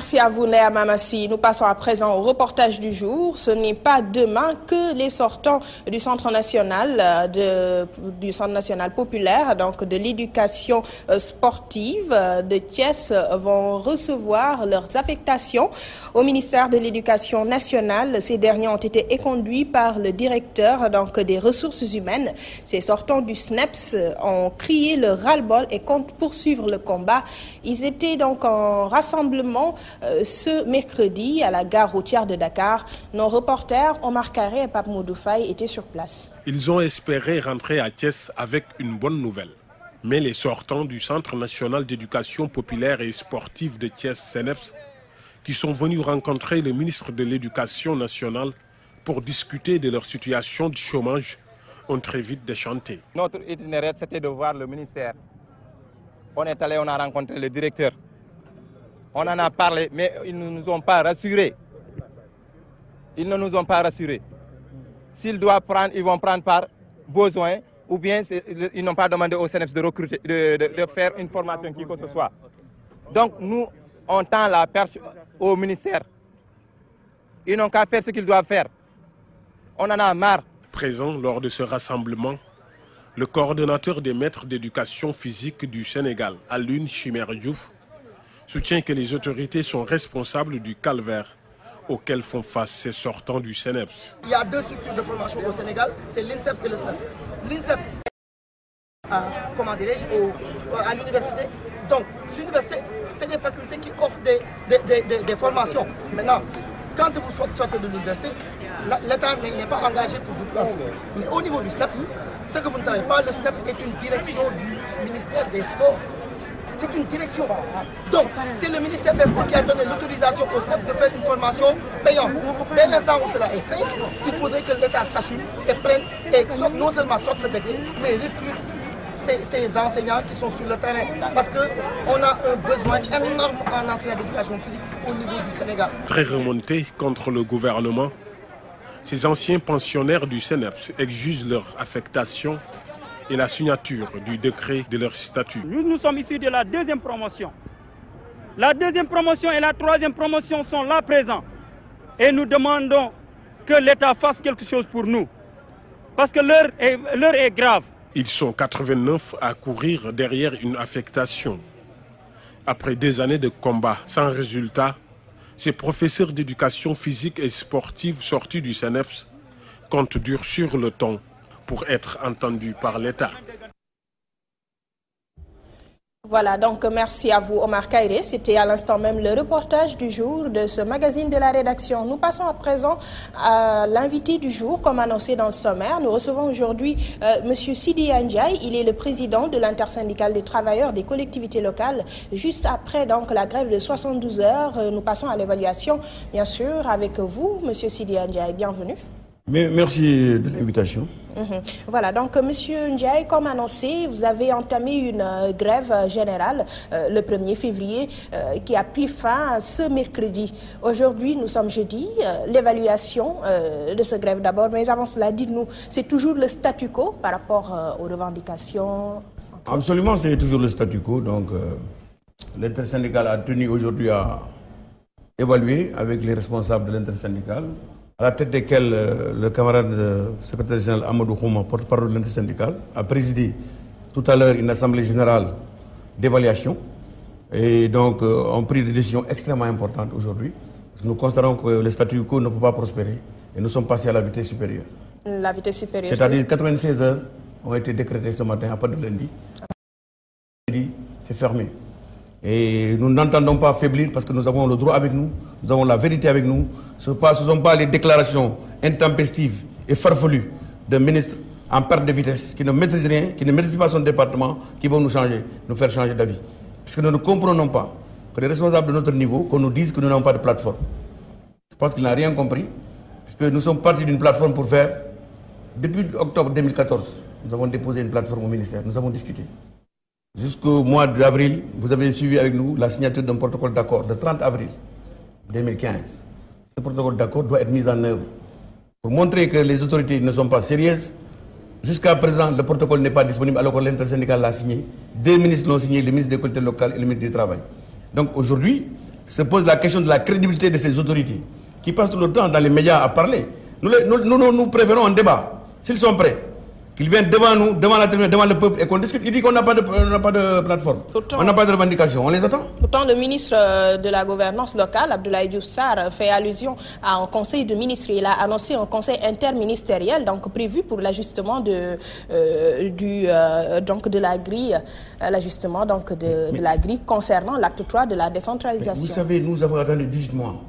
Merci à vous, Néa Mamassi. Nous passons à présent au reportage du jour. Ce n'est pas demain que les sortants du Centre national populaire, donc de l'éducation sportive de Thiès, vont recevoir leurs affectations au ministère de l'Éducation nationale. Ces derniers ont été éconduits par le directeur des ressources humaines. Ces sortants du SNEPS ont crié le ras-le-bol et comptent poursuivre le combat. Ils étaient donc en rassemblement ce mercredi à la gare routière de Dakar. Nos reporters Omar Karé et Pape Moudoufaï étaient sur place. Ils ont espéré rentrer à Thiès avec une bonne nouvelle. Mais les sortants du Centre national d'éducation populaire et sportive de Thiès, CNEPS, qui sont venus rencontrer le ministre de l'Éducation nationale pour discuter de leur situation de chômage, ont très vite déchanté. Notre itinéraire, c'était de voir le ministère. On est allé, on a rencontré le directeur. On en a parlé, mais ils ne nous ont pas rassurés. Ils ne nous ont pas rassurés. S'ils doivent prendre, ils vont prendre par besoin, ou bien ils n'ont pas demandé au CNEPS de recruter, de faire une formation qui que ce soit. Donc nous, on tend la perche au ministère. Ils n'ont qu'à faire ce qu'ils doivent faire. On en a marre. Présent lors de ce rassemblement, le coordonnateur des maîtres d'éducation physique du Sénégal, Alioune Chimère Diouf, soutient que les autorités sont responsables du calvaire auquel font face ces sortants du CNEPS. Il y a deux structures de formation au Sénégal, c'est l'INSEPS et le SNEPS. L'INSEPS, à l'université. Donc, l'université, c'est des facultés qui offrent des formations. Maintenant, quand vous sortez de l'université, l'État n'est pas engagé pour vous prendre. Mais au niveau du SNEPS, ce que vous ne savez pas, le SNEPS est une direction du ministère des Sports. C'est une direction. Donc, c'est le ministère des Sports qui a donné l'autorisation au SNEPS de faire une formation payante. Dès l'instant où cela est fait, il faudrait que l'État s'assume et prenne, et non seulement sorte ce décret, mais recrute ces enseignants qui sont sur le terrain. Parce qu'on a un besoin énorme en enseignants d'éducation physique au niveau du Sénégal. Très remontés contre le gouvernement, ces anciens pensionnaires du CNEPS exigent leur affectation et la signature du décret de leur statut. Nous sommes issus de la deuxième promotion. La deuxième promotion et la troisième promotion sont là présents. Et nous demandons que l'État fasse quelque chose pour nous. Parce que l'heure est grave. Ils sont 89 à courir derrière une affectation. Après des années de combat sans résultat, ces professeurs d'éducation physique et sportive sortis du CNEPS comptent durcir le ton pour être entendus par l'État. Voilà, donc merci à vous Omar Kairé. C'était à l'instant même le reportage du jour de ce magazine de la rédaction. Nous passons à présent à l'invité du jour, comme annoncé dans le sommaire. Nous recevons aujourd'hui M. Sidi Ndiaye. Il est le président de l'intersyndicale des travailleurs des collectivités locales. Juste après donc la grève de 72 heures, nous passons à l'évaluation, bien sûr, avec vous, M. Sidi Ndiaye. Bienvenue. Merci de l'invitation. Voilà, donc Monsieur Ndiaye, comme annoncé, vous avez entamé une grève générale le 1er février qui a pris fin ce mercredi. Aujourd'hui, nous sommes jeudi. L'évaluation de cette grève d'abord, mais avant cela, dites-nous, c'est toujours le statu quo par rapport aux revendications? Absolument, c'est toujours le statu quo. Donc, l'intersyndicale a tenu aujourd'hui à évaluer avec les responsables de l'intersyndicale, à la tête desquels le camarade secrétaire général Amadou Khouma, porte-parole de l'intersyndicale, a présidé tout à l'heure une assemblée générale d'évaluation. Et donc, on pris des décisions extrêmement importantes aujourd'hui. Nous constatons que le statu quo ne peut pas prospérer et nous sommes passés à la vitesse supérieure. La vitesse supérieure. C'est-à-dire 96 heures ont été décrétées ce matin à partir de lundi. C'est fermé. Et nous n'entendons pas faiblir parce que nous avons le droit avec nous, nous avons la vérité avec nous. Ce ne sont pas les déclarations intempestives et farfelues d'un ministre en perte de vitesse qui ne maîtrise rien, qui ne maîtrise pas son département, qui vont nous faire changer d'avis. Parce que nous ne comprenons pas que les responsables de notre niveau, qu'on nous dise que nous n'avons pas de plateforme. Je pense qu'il n'a rien compris, puisque nous sommes partis d'une plateforme pour faire, depuis octobre 2014, nous avons déposé une plateforme au ministère, nous avons discuté. Jusqu'au mois d'avril, vous avez suivi avec nous la signature d'un protocole d'accord le 30 avril 2015. Ce protocole d'accord doit être mis en œuvre. Pour montrer que les autorités ne sont pas sérieuses, jusqu'à présent, le protocole n'est pas disponible alors que l'intersyndicale l'a signé. Deux ministres l'ont signé, le ministre des collectivités locales et le ministre du Travail. Donc aujourd'hui, se pose la question de la crédibilité de ces autorités qui passent tout le temps dans les médias à parler. Nous préférons un débat. S'ils sont prêts, qu'ils viennent devant nous, devant la tribune, devant le peuple et qu'on discute. Il dit qu'on n'a pas de plateforme. Pourtant, on n'a pas de revendication. On les attend. Pourtant, le ministre de la Gouvernance locale, Abdoulaye Diouf Sarr, fait allusion à un conseil de ministres. Il a annoncé un conseil interministériel donc prévu pour l'ajustement de la grille, l'ajustement donc de la grille concernant l'acte 3 de la décentralisation. Mais vous savez, nous avons attendu 18 mois.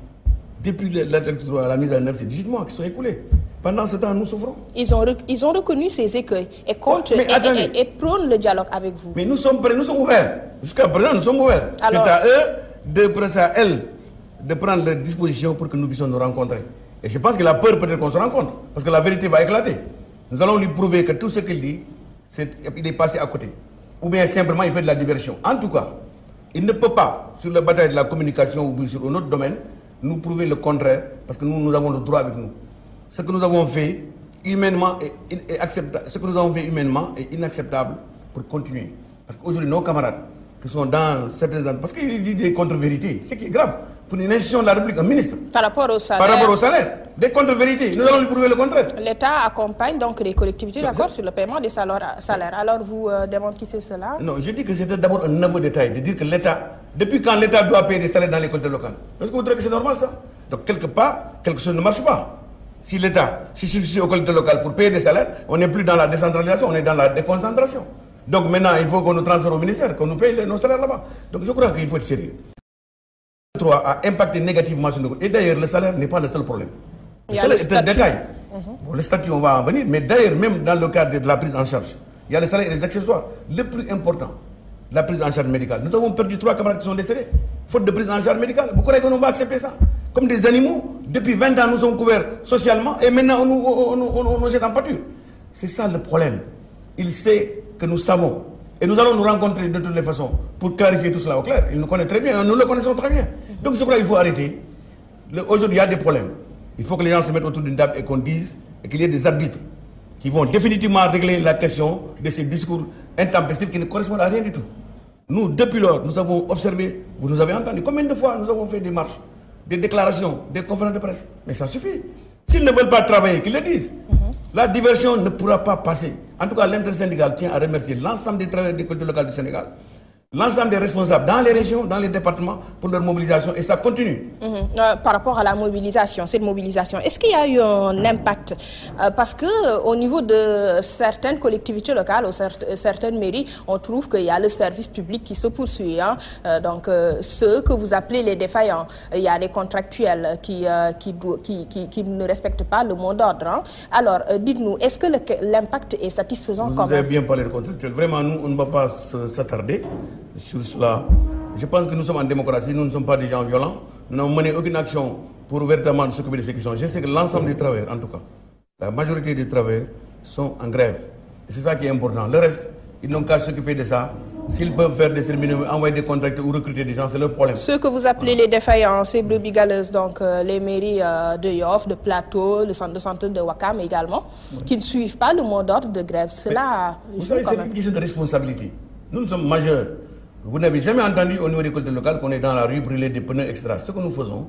Depuis l'acte 3 à la mise en œuvre, c'est 18 mois qui sont écoulés. Pendant ce temps, nous souffrons. Ils ont reconnu ces écueils et comptent et prônent le dialogue avec vous. Mais nous sommes prêts, nous sommes ouverts. Jusqu'à présent, nous sommes ouverts. C'est à eux, c'est à elles de prendre leurs dispositions pour que nous puissions nous rencontrer. Et je pense qu'il a peur peut-être qu'on se rencontre, parce que la vérité va éclater. Nous allons lui prouver que tout ce qu'il dit, il est passé à côté. Ou bien simplement, il fait de la diversion. En tout cas, il ne peut pas, sur la bataille de la communication ou sur un autre domaine, nous prouver le contraire, parce que nous avons le droit avec nous. Ce que nous avons fait humainement est acceptable. Ce que nous avons fait humainement est inacceptable pour continuer. Parce qu'aujourd'hui, nos camarades qui sont dans certaines endroits, parce qu'il dit des contre-vérités, ce qui est grave pour une institution de la République, un ministre. Par rapport au salaire. Par rapport au salaire, des contre-vérités. Nous allons lui prouver le contraire. L'État accompagne donc les collectivités d'accord sur le paiement des salaires. Alors vous démentissez cela? Non, je dis que c'était d'abord un aveu de détail, de dire que l'État, depuis quand l'État doit payer des salaires dans les collectivités locales? Est-ce que vous trouvez que c'est normal ça? Donc quelque part, quelque chose ne marche pas. Si l'État se substitue aux collectivités locales pour payer des salaires, on n'est plus dans la décentralisation, on est dans la déconcentration. Donc maintenant, il faut qu'on nous transfère au ministère, qu'on nous paye nos salaires là-bas. Donc je crois qu'il faut être sérieux. Le 3 a impacté négativement sur nous. Et d'ailleurs, le salaire n'est pas le seul problème. Le salaire est un détail. Bon, le statut, on va en venir, mais d'ailleurs, même dans le cadre de la prise en charge, il y a le salaire et les accessoires. Le plus important, la prise en charge médicale. Nous avons perdu 3 camarades qui sont décédés, faute de prise en charge médicale. Vous croyez qu'on va accepter ça? Comme des animaux, depuis 20 ans, nous sommes couverts socialement et maintenant on nous jette en pâture. C'est ça le problème. Il sait que nous savons. Et nous allons nous rencontrer de toutes les façons pour clarifier tout cela au clair. Il nous connaît très bien, nous le connaissons très bien. Donc je crois qu'il faut arrêter. Aujourd'hui, il y a des problèmes. Il faut que les gens se mettent autour d'une table et qu'on dise, et qu'il y ait des arbitres qui vont définitivement régler la question de ces discours intempestifs qui ne correspondent à rien du tout. Nous, depuis lors, nous avons observé, vous nous avez entendu, combien de fois nous avons fait des marches, des déclarations, des conférences de presse. Mais ça suffit. S'ils ne veulent pas travailler, qu'ils le disent. La diversion ne pourra pas passer. En tout cas, l'intersyndical tient à remercier l'ensemble des travailleurs des collectivités locales du Sénégal, l'ensemble des responsables dans les régions, dans les départements pour leur mobilisation et ça continue. Par rapport à la mobilisation, cette mobilisation, est-ce qu'il y a eu un impact? Parce qu'au niveau de certaines collectivités locales ou certaines mairies, on trouve qu'il y a le service public qui se poursuit. Donc ceux que vous appelez les défaillants, il y a des contractuels qui ne respectent pas le mot d'ordre. Alors dites-nous, est-ce que l'impact est satisfaisant? Vous avez bien parlé de contractuels. Vraiment, nous, on ne va pas s'attarder sur cela. Je pense que nous sommes en démocratie, nous ne sommes pas des gens violents. Nous n'avons mené aucune action pour véritablement s'occuper de ces questions. Je sais que l'ensemble des travailleurs, en tout cas, la majorité des travailleurs sont en grève. Et c'est ça qui est important. Le reste, ils n'ont qu'à s'occuper de ça. S'ils peuvent faire des cérémonies, envoyer des contrats ou recruter des gens, c'est leur problème. Ceux que vous appelez les défaillants, ces brebis galeuses, donc les mairies de Yoff, de Plateau, le centre de santé de Ouakam également, qui ne suivent pas le mot d'ordre de grève. Cela, vous savez, c'est une question de responsabilité. Nous sommes majeurs. Vous n'avez jamais entendu au niveau des collectivités locales qu'on est dans la rue, brûler des pneus, etc. Ce que nous faisons,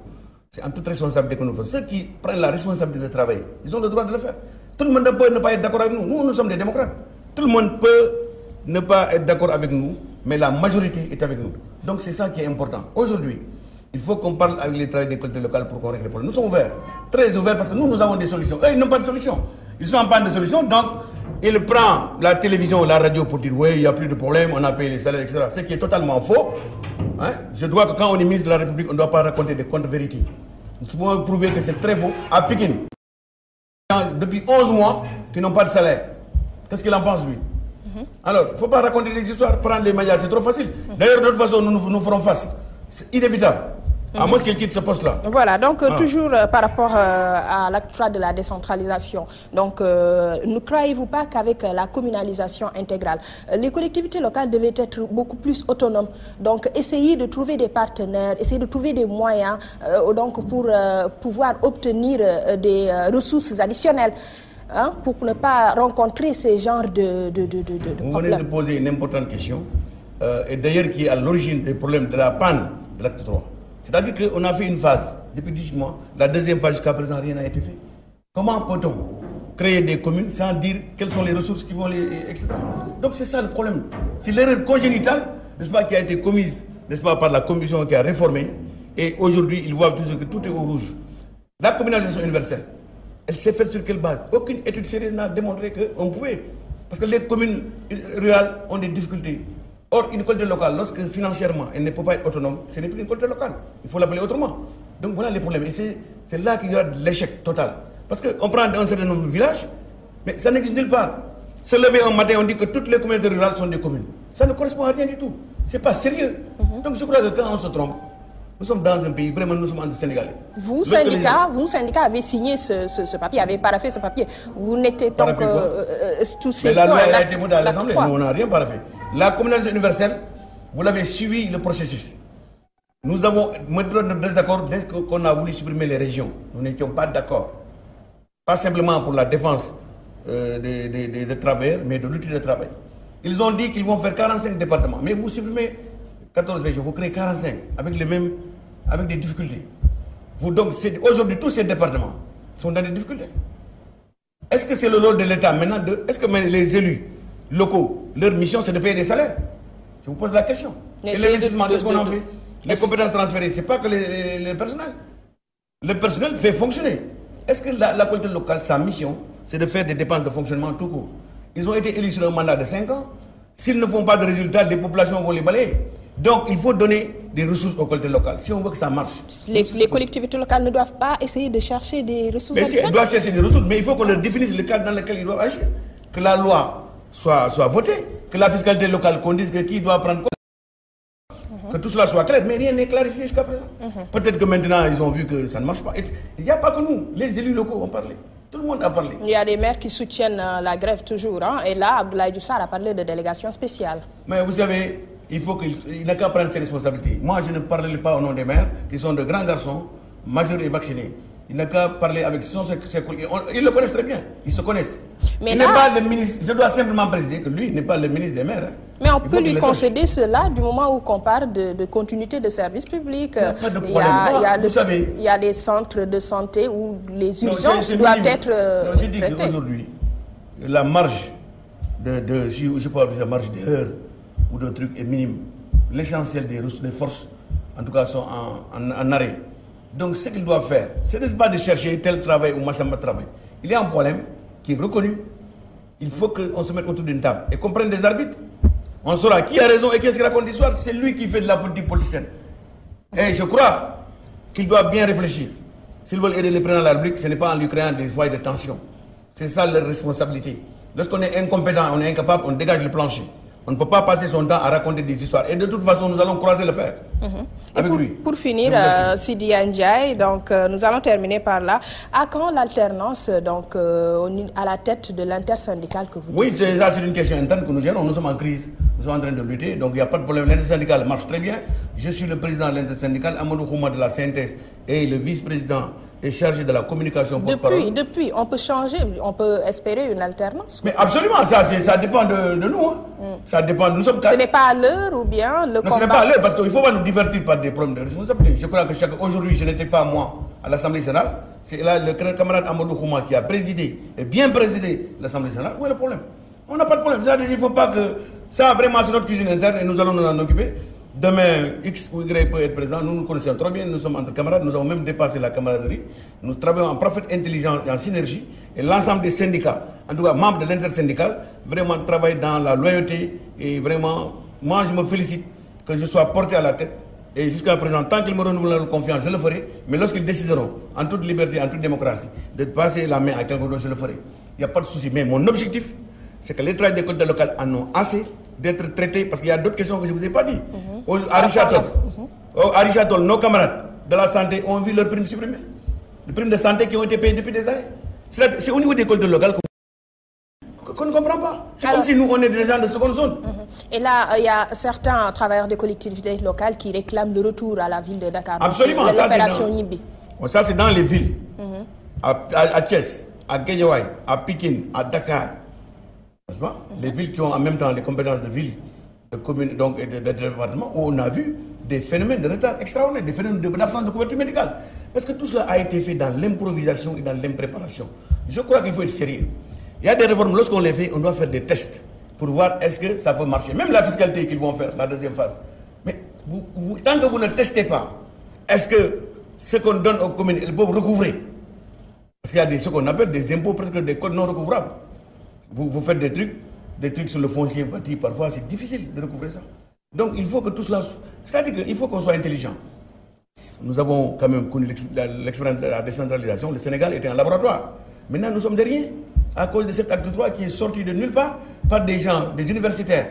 c'est en toute responsabilité que nous faisons. Ceux qui prennent la responsabilité de travailler, ils ont le droit de le faire. Tout le monde peut ne pas être d'accord avec nous. Nous sommes des démocrates. Tout le monde peut ne pas être d'accord avec nous, mais la majorité est avec nous. Donc c'est ça qui est important. Aujourd'hui, il faut qu'on parle avec les travailleurs des collectivités locales pour qu'on règle les problèmes. Nous sommes ouverts, très ouverts, parce que nous avons des solutions. Eux, ils n'ont pas de solution. Ils sont en panne de solution, donc il prend la télévision, la radio pour dire oui, il n'y a plus de problème, on a payé les salaires, etc. Ce qui est totalement faux. Je dois que quand on est ministre de la République, on ne doit pas raconter des contre-vérités. Nous pouvons prouver que c'est très faux. À Pékin, depuis 11 mois, qui n'ont pas de salaire. Qu'est-ce qu'il en pense, lui? Alors, il ne faut pas raconter des histoires, prendre les médias, c'est trop facile. D'ailleurs, de toute façon, nous ferons face. C'est inévitable. À moins qu'il quitte ce poste-là. Voilà, donc toujours par rapport à l'acte 3 de la décentralisation, donc ne croyez-vous pas qu'avec la communalisation intégrale, les collectivités locales devaient être beaucoup plus autonomes, donc essayer de trouver des partenaires, essayer de trouver des moyens donc pour pouvoir obtenir des ressources additionnelles pour ne pas rencontrer ces genres de Vous venez de poser une importante question, et d'ailleurs qui est à l'origine des problèmes de la panne de l'acte 3. C'est-à-dire qu'on a fait une phase depuis 18 mois. La deuxième phase, jusqu'à présent, rien n'a été fait. Comment peut-on créer des communes sans dire quelles sont les ressources qui vont etc. Donc c'est ça le problème. C'est l'erreur congénitale, n'est-ce pas, qui a été commise, n'est-ce pas, par la commission qui a réformé. Et aujourd'hui, ils voient toujours que tout est au rouge. La communalisation universelle, elle s'est faite sur quelle base? Aucune étude sérieuse n'a démontré qu'on pouvait. Parce que les communes rurales ont des difficultés. Or, une collectivité locale, lorsque financièrement elle ne peut pas être autonome, ce n'est plus une collectivité locale. Il faut l'appeler autrement. Donc voilà les problèmes. Et c'est là qu'il y a de l'échec total. Parce qu'on prend un certain nombre de villages, mais ça n'existe nulle part. Se lever un matin, on dit que toutes les communautés rurales sont des communes. Ça ne correspond à rien du tout. Ce n'est pas sérieux. Donc je crois que quand on se trompe, nous sommes dans un pays, vraiment nous sommes en Sénégalais. Vous, syndicat, avez signé ce papier, avez paraphé ce papier. Vous n'étiez donc tous ces points. Mais la loi là, a été votée à l'Assemblée, nous on n'a rien paraphé. La communauté universelle, vous l'avez suivi le processus. Nous avons montré notre désaccord dès qu'on a voulu supprimer les régions. Nous n'étions pas d'accord. Pas simplement pour la défense des travailleurs, mais de l'outil de travail. Ils ont dit qu'ils vont faire 45 départements. Mais vous supprimez 14 régions, vous créez 45 avec des difficultés. Donc aujourd'hui, tous ces départements sont dans des difficultés. Est-ce que c'est le rôle de l'État maintenant est-ce que les élus locaux, leur mission c'est de payer des salaires? Je vous pose la question. Et l'investissement, qu'est-ce qu'on en fait? Les compétences transférées, c'est pas que le personnel. Le personnel fait fonctionner. Est-ce que la collectivité locale, sa mission, c'est de faire des dépenses de fonctionnement tout court? Ils ont été élus sur un mandat de 5 ans. S'ils ne font pas de résultats, les populations vont les balayer. Donc, il faut donner des ressources aux collectivités locales, si on veut que ça marche. Les collectivités locales ne doivent pas essayer de chercher des ressources additionnelles. Elles doivent chercher des ressources, mais il faut qu'on leur définisse le cadre dans lequel ils doivent agir. Que la loi soit votée, que la fiscalité locale, qu'on dise que qui doit prendre compte. Que tout cela soit clair, mais rien n'est clarifié jusqu'à présent. Peut-être que maintenant, ils ont vu que ça ne marche pas. Il n'y a pas que nous, les élus locaux ont parlé. Tout le monde a parlé. Il y a des maires qui soutiennent la grève toujours. Hein, et là, Abdoulaye Diouf Sarr a parlé de délégation spéciale. Mais vous savez, il n'a qu'à prendre ses responsabilités. Moi, je ne parlerai pas au nom des maires, qui sont de grands garçons, majeurs et vaccinés. Il n'a qu'à parler avec ses collègues. Ils le connaissent très bien. Ils se connaissent. Mais il n'est pas le ministre. Je dois simplement préciser que lui n'est pas le ministre des maires. Mais on peut lui concéder cela du moment où on parle de continuité de service public. Il n'y a pas de problème. Il y a des centres de santé où les urgences doivent être je dis qu'aujourd'hui, la marge je peux appeler ça marge d'erreur ou de truc est minime. L'essentiel des forces, en tout cas, sont en arrêt. Donc ce qu'ils doivent faire, ce n'est pas de chercher tel travail ou machin travail. Il y a un problème qui est reconnu. Il faut qu'on se mette autour d'une table et qu'on prenne des arbitres. On saura qui a raison et qu'est-ce qu'il raconte l'histoire. C'est lui qui fait de la politique politicienne. Et je crois qu'il doit bien réfléchir. S'ils veulent aider les présidents de la République, ce n'est pas en lui créant des foyers de tension. C'est ça leur responsabilité. Lorsqu'on est incompétent, on est incapable, on dégage le plancher. On ne peut pas passer son temps à raconter des histoires. Et de toute façon, nous allons croiser le fer. Avec lui. Pour finir, Sidi Ndiaye, donc nous allons terminer par là. À quand l'alternance donc à la tête de l'intersyndicale que vous Oui, c'est une question interne que nous gérons. Nous sommes en crise. Nous sommes en train de lutter. Donc il n'y a pas de problème. L'intersyndicale marche très bien. Je suis le président de l'intersyndicale, Amadou Khouma de la synthèse et le vice-président est chargé de la communication porte-parole. Depuis, on peut changer, on peut espérer une alternance. Mais absolument, ça dépend de nous. Hein. Ça dépend de nous. Ce n'est pas à l'heure ou bien le combat. Non, ce n'est pas à l'heure parce qu'il ne faut pas nous divertir par des problèmes de responsabilité. Je crois que aujourd'hui, je n'étais pas moi à l'Assemblée nationale. C'est là le camarade Amadou Khouma qui a présidé et bien présidé l'Assemblée nationale. Où est le problème? On n'a pas de problème. Il ne faut pas que ça vraiment c'est notre cuisine interne et nous allons nous en occuper. Demain, X ou Y peut être présent. Nous nous connaissons très bien. Nous sommes entre camarades. Nous avons même dépassé la camaraderie. Nous travaillons en parfaite intelligence et en synergie. Et l'ensemble des syndicats, en tout cas membres de l'intersyndicale, vraiment travaillent dans la loyauté. Et vraiment, moi je me félicite que je sois porté à la tête. Et jusqu'à présent, tant qu'ils me renouvelleront confiance, je le ferai. Mais lorsqu'ils décideront, en toute liberté, en toute démocratie, de passer la main à quelqu'un d'autre, je le ferai. Il n'y a pas de souci. Mais mon objectif, c'est que les travailleurs des collectivités locales en ont assez d'être traités, parce qu'il y a d'autres questions que je ne vous ai pas dit. À Richard Toll, nos camarades de la santé ont vu leurs primes supprimées. Les primes de santé qui ont été payées depuis des années. C'est au niveau des collectivités locales qu'on ne comprend pas. C'est comme si nous, on est des gens de seconde zone. Et là, il y a certains travailleurs des collectivités locales qui réclament le retour à la ville de Dakar. Absolument. L'opération Nibi. Ça, c'est dans les villes. À Thiès, à Guédiawaye, à Pikine, à Dakar. N'est-ce pas? Les villes qui ont en même temps les compétences de ville, de communes donc, et de départements, où on a vu des phénomènes de retard extraordinaires, des phénomènes d'absence de couverture médicale. Parce que tout cela a été fait dans l'improvisation et dans l'impréparation. Je crois qu'il faut être sérieux. Il y a des réformes, lorsqu'on les fait, on doit faire des tests pour voir est-ce que ça peut marcher. Même la fiscalité qu'ils vont faire, la deuxième phase. Mais tant que vous ne testez pas, est-ce que ce qu'on donne aux communes, elles peuvent recouvrer? Parce qu'il y a ce qu'on appelle des impôts, presque des codes non recouvrables. Vous faites des trucs sur le foncier bâti, parfois c'est difficile de recouvrer ça. Donc il faut que tout cela... C'est-à-dire qu'il faut qu'on soit intelligent. Nous avons quand même connu l'expérience de la décentralisation. Le Sénégal était un laboratoire. Maintenant, nous sommes derrière à cause de cet acte 3 qui est sorti de nulle part par des gens, des universitaires,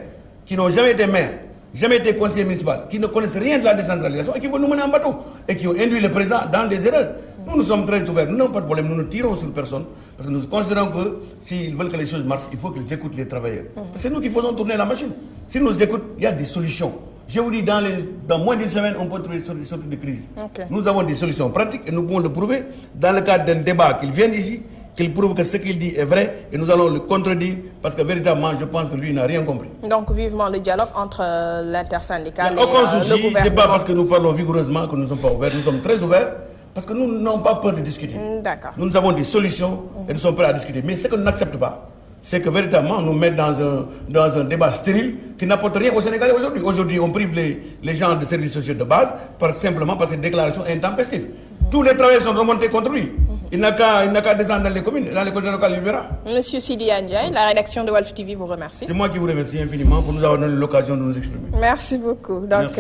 qui n'ont jamais été maires, jamais été conseillers municipaux, qui ne connaissent rien de la décentralisation et qui vont nous mener en bateau et qui ont induit le président dans des erreurs. Nous sommes très ouverts, nous n'avons pas de problème, nous ne tirons sur personne parce que nous considérons que s'ils veulent que les choses marchent, il faut qu'ils écoutent les travailleurs. C'est nous qui faisons tourner la machine. S'ils nous écoutent, il y a des solutions. Je vous dis, dans moins d'une semaine, on peut trouver des solutions de crise. Okay. Nous avons des solutions pratiques et nous pouvons le prouver dans le cadre d'un débat qu'ils viennent ici, qu'il prouve que ce qu'il dit est vrai et nous allons le contredire parce que véritablement, je pense que lui n'a rien compris. Donc, vivement le dialogue entre l'intersyndical et le gouvernement. Aucun souci, ce n'est pas parce que nous parlons vigoureusement que nous ne sommes pas ouverts. Nous sommes très ouverts parce que nous n'avons pas peur de discuter. D'accord. Nous avons des solutions et nous sommes prêts à discuter. Mais ce que nous n'acceptons pas, c'est que véritablement nous mettent dans un débat stérile qui n'apporte rien aux Sénégalais aujourd'hui. Aujourd'hui, on prive les gens de services sociaux de base simplement par cette déclaration intempestive. Tous les travailleurs sont remontés contre lui. Il n'a qu'à descendre dans les communes locales, il verra. Monsieur Sidi Ndiaye, la rédaction de Walf TV vous remercie. C'est moi qui vous remercie infiniment pour nous avoir donné l'occasion de nous exprimer. Merci beaucoup. Donc,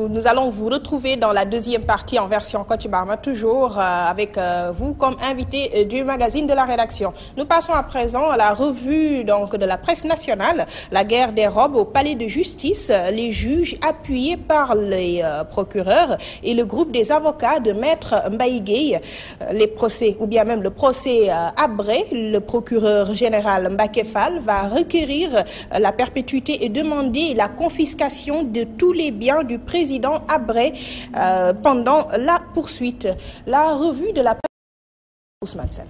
nous allons vous retrouver dans la deuxième partie en version Kocc Barma, toujours avec vous comme invité du magazine de la rédaction. Nous passons à présent à la revue de la presse nationale, la guerre des robes au palais de justice. Les juges appuyés par les procureurs et le groupe des avocats de Maître Mbaye Gueye, les procès, ou bien même le procès Habré, le procureur général Mbacké Fall va requérir la perpétuité et demander la confiscation de tous les biens du président Habré pendant la poursuite. La revue de la presse Ousmane Sène.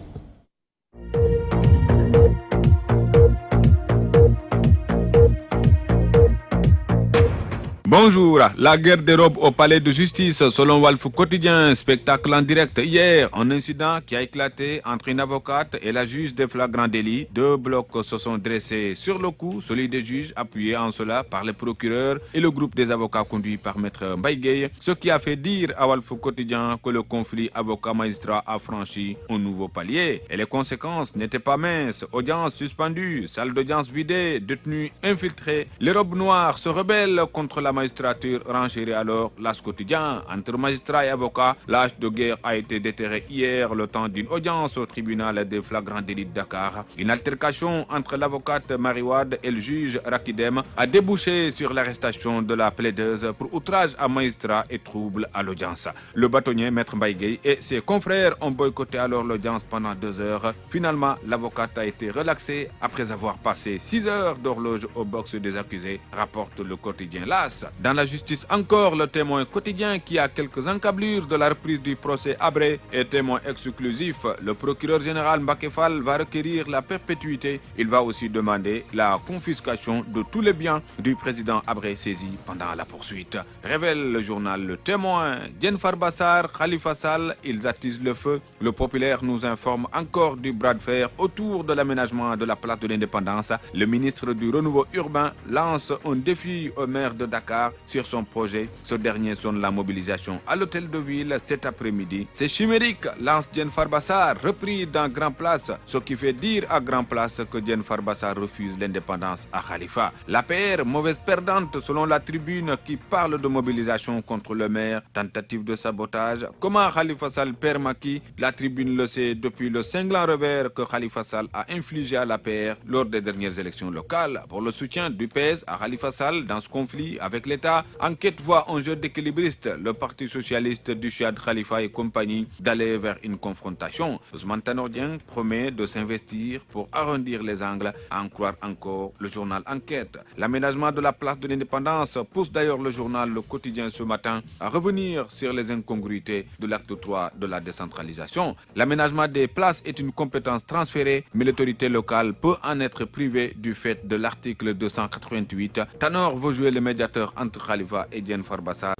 Bonjour, la guerre des robes au palais de justice selon Walf Quotidien, spectacle en direct hier, un incident qui a éclaté entre une avocate et la juge des flagrants délits. Deux blocs se sont dressés sur le coup, celui des juges appuyé en cela par les procureurs et le groupe des avocats conduit par Maître Mbaye Gueye, ce qui a fait dire à Walf Quotidien que le conflit avocat-magistrat a franchi un nouveau palier. Et les conséquences n'étaient pas minces, audience suspendue, salle d'audience vidée, détenus infiltrés. Les robes noires se rebellent contre la magistrature, renchérit alors l'As Quotidien. Entre magistrats et avocats, l'âge de guerre a été déterré hier le temps d'une audience au tribunal des flagrants délits de Dakar. Une altercation entre l'avocate Mariwad et le juge Rakidem a débouché sur l'arrestation de la plaideuse pour outrage à magistrat et trouble à l'audience. Le bâtonnier Maître Mbaye Gueye et ses confrères ont boycotté alors l'audience pendant 2 heures. Finalement, l'avocate a été relaxée après avoir passé 6 heures d'horloge au box des accusés, rapporte le quotidien l'As. Dans la justice encore, le témoin quotidien qui a quelques encablures de la reprise du procès Habré est témoin exclusif. Le procureur général Mbacké Fall va requérir la perpétuité. Il va aussi demander la confiscation de tous les biens du président Habré saisis pendant la poursuite. Révèle le journal Le Témoin. Diène Farba Sarr, Khalifa Sall, ils attisent le feu. Le Populaire nous informe encore du bras de fer autour de l'aménagement de la place de l'Indépendance. Le ministre du Renouveau urbain lance un défi au maire de Dakar sur son projet. Ce dernier sonne la mobilisation à l'hôtel de ville cet après-midi. C'est chimérique, lance Diène Farba Sarr, repris dans Grand Place, ce qui fait dire à Grand Place que Diène Farba Sarr refuse l'indépendance à Khalifa. L'APR, mauvaise perdante selon la tribune qui parle de mobilisation contre le maire, tentative de sabotage. Comment Khalifa Sall perd maquis? La tribune le sait depuis le cinglant revers que Khalifa Sall a infligé à l'APR lors des dernières élections locales. Pour le soutien du PS à Khalifa Sall dans ce conflit avec l'État, enquête voit un jeu d'équilibriste, le Parti socialiste du Chiad Khalifa et compagnie, d'aller vers une confrontation. Ousmane Tanor Dieng promet de s'investir pour arrondir les angles, à en croire encore le journal Enquête. L'aménagement de la place de l'Indépendance pousse d'ailleurs le journal Le Quotidien ce matin à revenir sur les incongruités de l'acte 3 de la décentralisation. L'aménagement des places est une compétence transférée, mais l'autorité locale peut en être privée du fait de l'article 288. Tanor veut jouer le médiateur entre Khalifa et Diène Farba Sarr.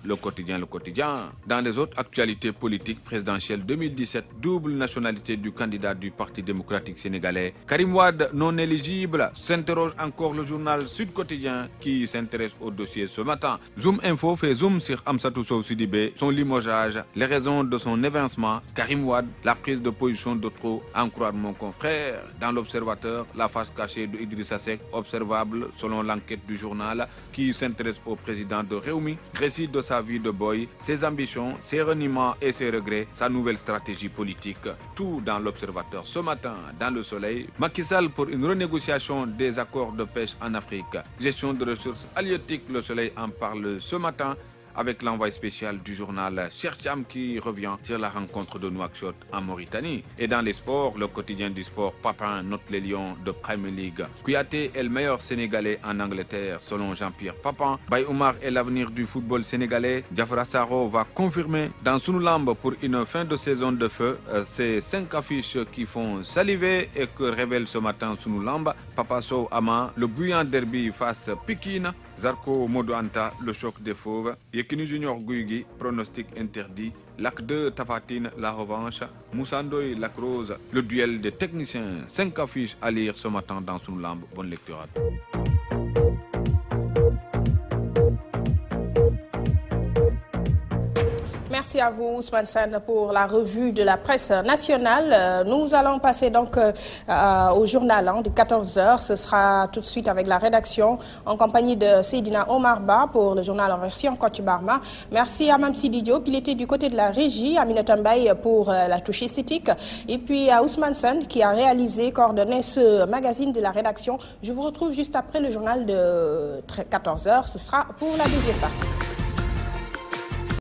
Le quotidien. Dans les autres actualités politiques présidentielles 2017, double nationalité du candidat du Parti démocratique sénégalais, Karim Wade non éligible, s'interroge encore le journal Sud Quotidien qui s'intéresse au dossier ce matin. Zoom Info fait zoom sur Amsatou Sow Sidibé, son limogeage, les raisons de son évincement, Karim Wade, la prise de position de trop, en croire mon confrère. Dans l'Observateur, la face cachée de Idrissa Seck, observable selon l'enquête du journal qui s'intéresse au président de Rewmi, récit de sa vie de boy, ses ambitions, ses reniements et ses regrets, sa nouvelle stratégie politique. Tout dans l'Observateur ce matin. Dans Le Soleil, Macky Sall pour une renégociation des accords de pêche en Afrique. Gestion de ressources halieutiques, Le Soleil en parle ce matin avec l'envoyé spécial du journal Cheikh Thiam qui revient sur la rencontre de Nouakchott en Mauritanie. Et dans les sports, le quotidien du sport, Papin note les Lions de Premier League. Kouyaté est le meilleur Sénégalais en Angleterre selon Jean-Pierre Papin. Baye Oumar est l'avenir du football sénégalais. Diafra Saro va confirmer dans Sunulamb pour une fin de saison de feu. Ces 5 affiches qui font saliver et que révèle ce matin Sunulamb. Papa Sow Ama, le bouillant derby face Pikine. Zarko Modou Anta, le choc des fauves. Yekini Junior Guigui, pronostic interdit. Lac 2, Tafatine, la revanche. Moussa Ndoye, Lac Rose, le duel des techniciens. 5 affiches à lire ce matin dans Sunulamb. Bonne lecture à tous. Merci à vous, Ousmane Sane, pour la revue de la presse nationale. Nous allons passer donc au journal de 14h. Ce sera tout de suite avec la rédaction en compagnie de Seydina Omar Ba pour le journal en version Kocc Barma. Merci à Mam Sidi Diop, il était du côté de la régie, Aminata Mbaye pour la touche esthétique, et puis à Ousmane Sane qui a réalisé, coordonné ce magazine de la rédaction. Je vous retrouve juste après le journal de 14h. Ce sera pour la deuxième partie.